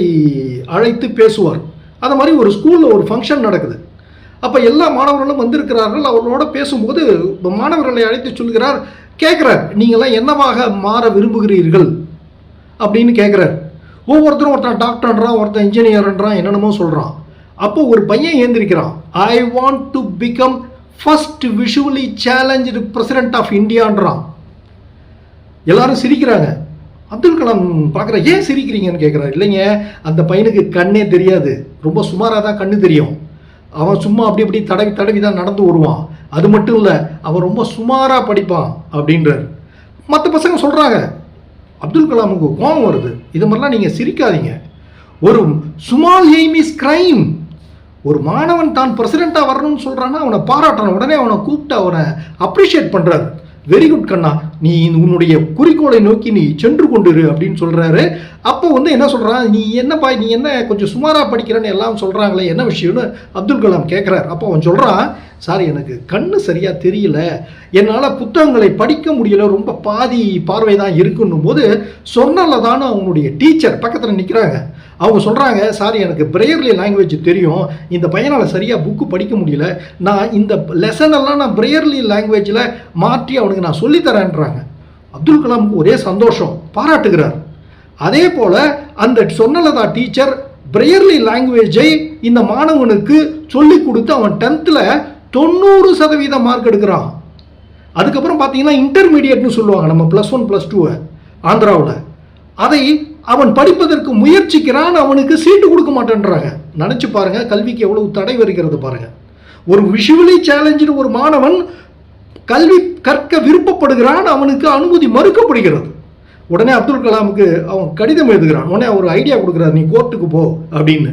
அழைத்து பேசுவார். அந்த மாதிரி ஒரு ஸ்கூலில் ஒரு ஃபங்க்ஷன் நடக்குது. அப்போ எல்லா மாணவர்களும் வந்திருக்கிறார்கள். அவர்களோட பேசும்போது மாணவர்களை அழைத்து சொல்கிறார், கேட்குறார், நீங்களாம் என்னவாக மாற விரும்புகிறீர்கள் அப்படின்னு கேட்குறார். ஒருத்தன் டாக்டர்ன்றான், ஒருத்தன் இன்ஜினியர்ன்றான், என்னென்னமோ சொல்கிறான். அப்போ ஒரு பையன் ஏந்திருக்கிறான், I want to become first visually challenge president of இந்தியான்றான். எல்லாரும் சிரிக்கிறாங்க. அப்துல் கலாம் பார்க்குற, ஏன் சிரிக்கிறீங்கன்னு கேட்குறாரு. இல்லைங்க, அந்த பையனுக்கு கண்ணே தெரியாது, ரொம்ப சுமாராக தான் கண்ணு தெரியும், அவன் சும்மா அப்படி அப்படி தடவி தடவி தான் நடந்து வருவான், அது மட்டும் இல்லை அவன் ரொம்ப சுமாராக படிப்பான் அப்படின்றார். மற்ற பசங்க சொல்கிறாங்க. அப்துல் கலாமுக்கு கோபம் வருது, இது மாதிரிலாம் நீங்கள் சிரிக்காதீங்க. ஒரு ஸ்மால் எய்ம் இஸ் கிரைம். ஒரு மாணவன் தான் பிரசிடெண்ட்டாக வரணும்னு சொல்கிறான்னா அவனை பாராட்டணும், உடனே அவனை கூப்பிட்டு அவனை அப்ரிஷியேட் பண்ணுறாரு. வெரி குட் கண்ணா, நீ உன்னுடைய குறிக்கோளை நோக்கி நீ சென்று கொண்டிரு அப்படின்னு சொல்கிறாரு. அப்போ என்ன சொல்கிறான், நீ என்னப்பா, நீ என்ன கொஞ்சம் சுமாராக படிக்கிறேன்னு எல்லாம் சொல்கிறாங்களே, என்ன விஷயம்னு அப்துல் கலாம் கேட்குறாரு. அப்போ அவன் சொல்கிறான், சார் எனக்கு கண்ணு சரியாக தெரியல, என்னால் புத்தகங்களை படிக்க முடியல, ரொம்ப பாதி பார்வை தான் இருக்குன்னும் போது சொன்னல தானே அவனுடைய டீச்சர் பக்கத்தில் நிற்கிறாங்க. அவங்க சொல்கிறாங்க, சார் எனக்கு பிரெயர்லி லாங்குவேஜ் தெரியும், இந்த பையனால் சரியாக புக்கு படிக்க முடியல, நான் இந்த லெசன் எல்லாம் நான் பிரெயர்லி லாங்குவேஜில் மாற்றி அவனுக்கு நான் சொல்லித்தரேன்றாங்க. அப்துல் கலாமுக்கு ஒரே சந்தோஷம், பாராட்டுகிறார். அதே போல் அந்த சொன்னலதா டீச்சர் பிரெயர்லி லாங்குவேஜை இந்த மாணவனுக்கு சொல்லி கொடுத்து அவன் 10th 90% மார்க் எடுக்கிறான். அதுக்கப்புறம் பார்த்தீங்கன்னா இன்டர்மீடியட்னு சொல்லுவாங்க நம்ம +1 +2 ஆந்திராவில். அதை அவன் படிப்பதற்கு முயற்சிக்கிறான், அவனுக்கு சீட்டு கொடுக்க மாட்டேன்றாங்க. நினச்சி பாருங்க, கல்விக்கு எவ்வளவு தடை வருகிறது பாருங்க. ஒரு விஷுவலி சேலஞ்சு ஒரு மாணவன் கல்வி கற்க விருப்பப்படுகிறான், அவனுக்கு அனுமதி மறுக்கப்படுகிறது. உடனே அப்துல் கலாமுக்கு அவன் கடிதம் எழுதுகிறான். உடனே ஒரு ஐடியா கொடுக்குறாரு, நீ கோர்ட்டுக்கு போ அப்படின்னு.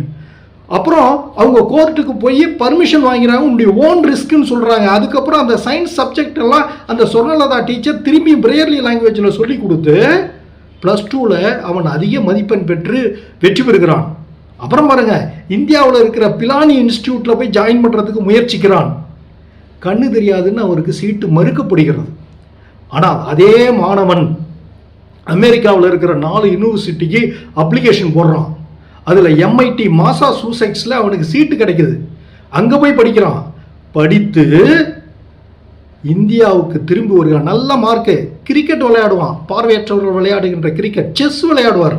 அப்புறம் அவங்க கோர்ட்டுக்கு போய் பர்மிஷன் வாங்கிறாங்க, உன்னுடைய ஓன் ரிஸ்க்குன்னு சொல்கிறாங்க. அதுக்கப்புறம் அந்த சயின்ஸ் சப்ஜெக்ட் எல்லாம் அந்த சொர்ணலதா டீச்சர் திரும்பி பிரெயர்லி லாங்குவேஜில் சொல்லி கொடுத்து +2ல் அவன் அதிக மதிப்பெண் பெற்று வெற்றி பெறுகிறான். அப்புறம் பாருங்க, இந்தியாவில் இருக்கிற பிலானி இன்ஸ்டிடியூட்டில் போய் ஜாயின் பண்ணுறதுக்கு முயற்சிக்கிறான். கண்ணு தெரியாதுன்னு அவருக்கு சீட்டு மறுக்கப்படுகிறது. ஆனால் அதே மாணவன் அமெரிக்காவில் இருக்கிற 4 யூனிவர்சிட்டிக்கு அப்ளிகேஷன் போடுறான். அதில் MIT மாசாசூசெட்ஸில் அவனுக்கு சீட்டு கிடைக்குது. அங்கே போய் படிக்கிறான். படித்து இந்தியாவுக்கு திரும்பி வருகிறான். நல்ல மார்க்கு. கிரிக்கெட் விளையாடுவான், பார்வையற்றவர்கள் விளையாடுகின்ற கிரிக்கெட், செஸ் விளையாடுவார்.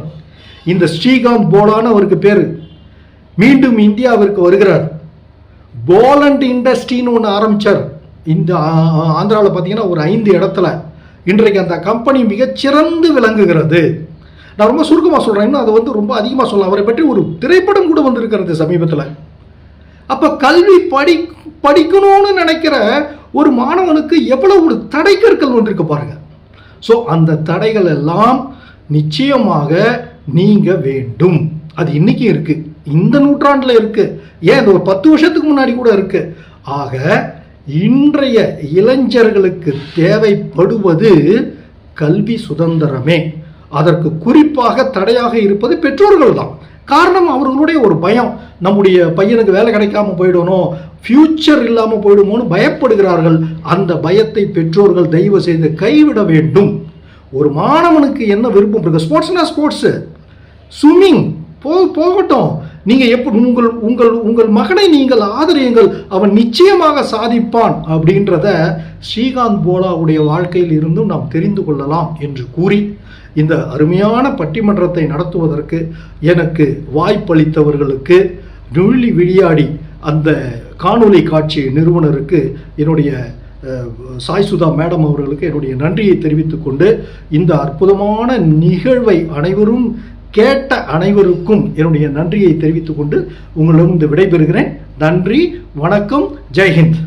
இந்த ஸ்ரீகாந்த் போலான்னு அவருக்கு பேர். மீண்டும் இந்தியாவிற்கு வருகிறார். போலண்ட் இண்டஸ்ட்ரின்னு ஒன்று ஆரம்பித்தார். இந்த ஆந்திராவில் பார்த்தீங்கன்னா ஒரு 5 இடத்துல. இன்றைக்கு அந்த கம்பெனி மிகச்சிறந்து விளங்குகிறது. நான் ரொம்ப சுருக்கமாக சொல்கிறேன், இன்னும் அதை ரொம்ப அதிகமாக சொல்லலாம். அவரை பற்றி ஒரு திரைப்படம் கூட வந்திருக்கிறது சமீபத்தில். அப்போ கல்வி படிக்கணும்னு நினைக்கிற ஒரு மாணவனுக்கு எவ்வளவு ஒரு தடைக்கற்கள் வந்திருக்கு பாருங்க. ஸோ அந்த தடைகள் எல்லாம் நிச்சயமாக நீங்க வேண்டும். அது இன்னைக்கு இருக்கு, இந்த நூற்றாண்டில் இருக்கு, ஏன் இந்த ஒரு 10 வருஷத்துக்கு முன்னாடி கூட இருக்கு. ஆக இன்றைய இளைஞர்களுக்கு தேவைப்படுவது கல்வி சுதந்திரமே. அதற்கு குறிப்பாக தடையாக இருப்பது பெற்றோர்கள் தான். காரணம், அவர்களுடைய ஒரு பயம், நம்முடைய பையனுக்கு வேலை கிடைக்காம போயிடணும், ஃபியூச்சர் இல்லாமல் போயிடுமோன்னு பயப்படுகிறார்கள். அந்த பயத்தை பெற்றோர்கள் தயவு செய்து கைவிட வேண்டும். ஒரு மாணவனுக்கு என்ன விருப்பம் இருக்கு, ஸ்போர்ட்ஸ்னா ஸ்போர்ட்ஸு, ஸ்விம்மிங் போகட்டும். நீங்கள் எப்படி உங்கள் மகனை நீங்கள் ஆதரியுங்கள், அவன் நிச்சயமாக சாதிப்பான் அப்படின்றத ஸ்ரீகாந்த் போலாவுடைய வாழ்க்கையில் இருந்தும் நாம் தெரிந்து கொள்ளலாம் என்று கூறி, இந்த அருமையான பட்டிமன்றத்தை நடத்துவதற்கு எனக்கு வாய்ப்பளித்தவர்களுக்கு, நுழி விளையாடி அந்த காணொளி காட்சி நிறுவனருக்கு, என்னுடைய சாய்சுதா மேடம் அவர்களுக்கு என்னுடைய நன்றியை தெரிவித்துக் கொண்டு, இந்த அற்புதமான நிகழ்வை அனைவரும் கேட்ட அனைவருக்கும் என்னுடைய நன்றியை தெரிவித்துக் கொண்டு உங்களிடம் விடைபெறுகிறேன். நன்றி, வணக்கம், ஜெய்ஹிந்த்.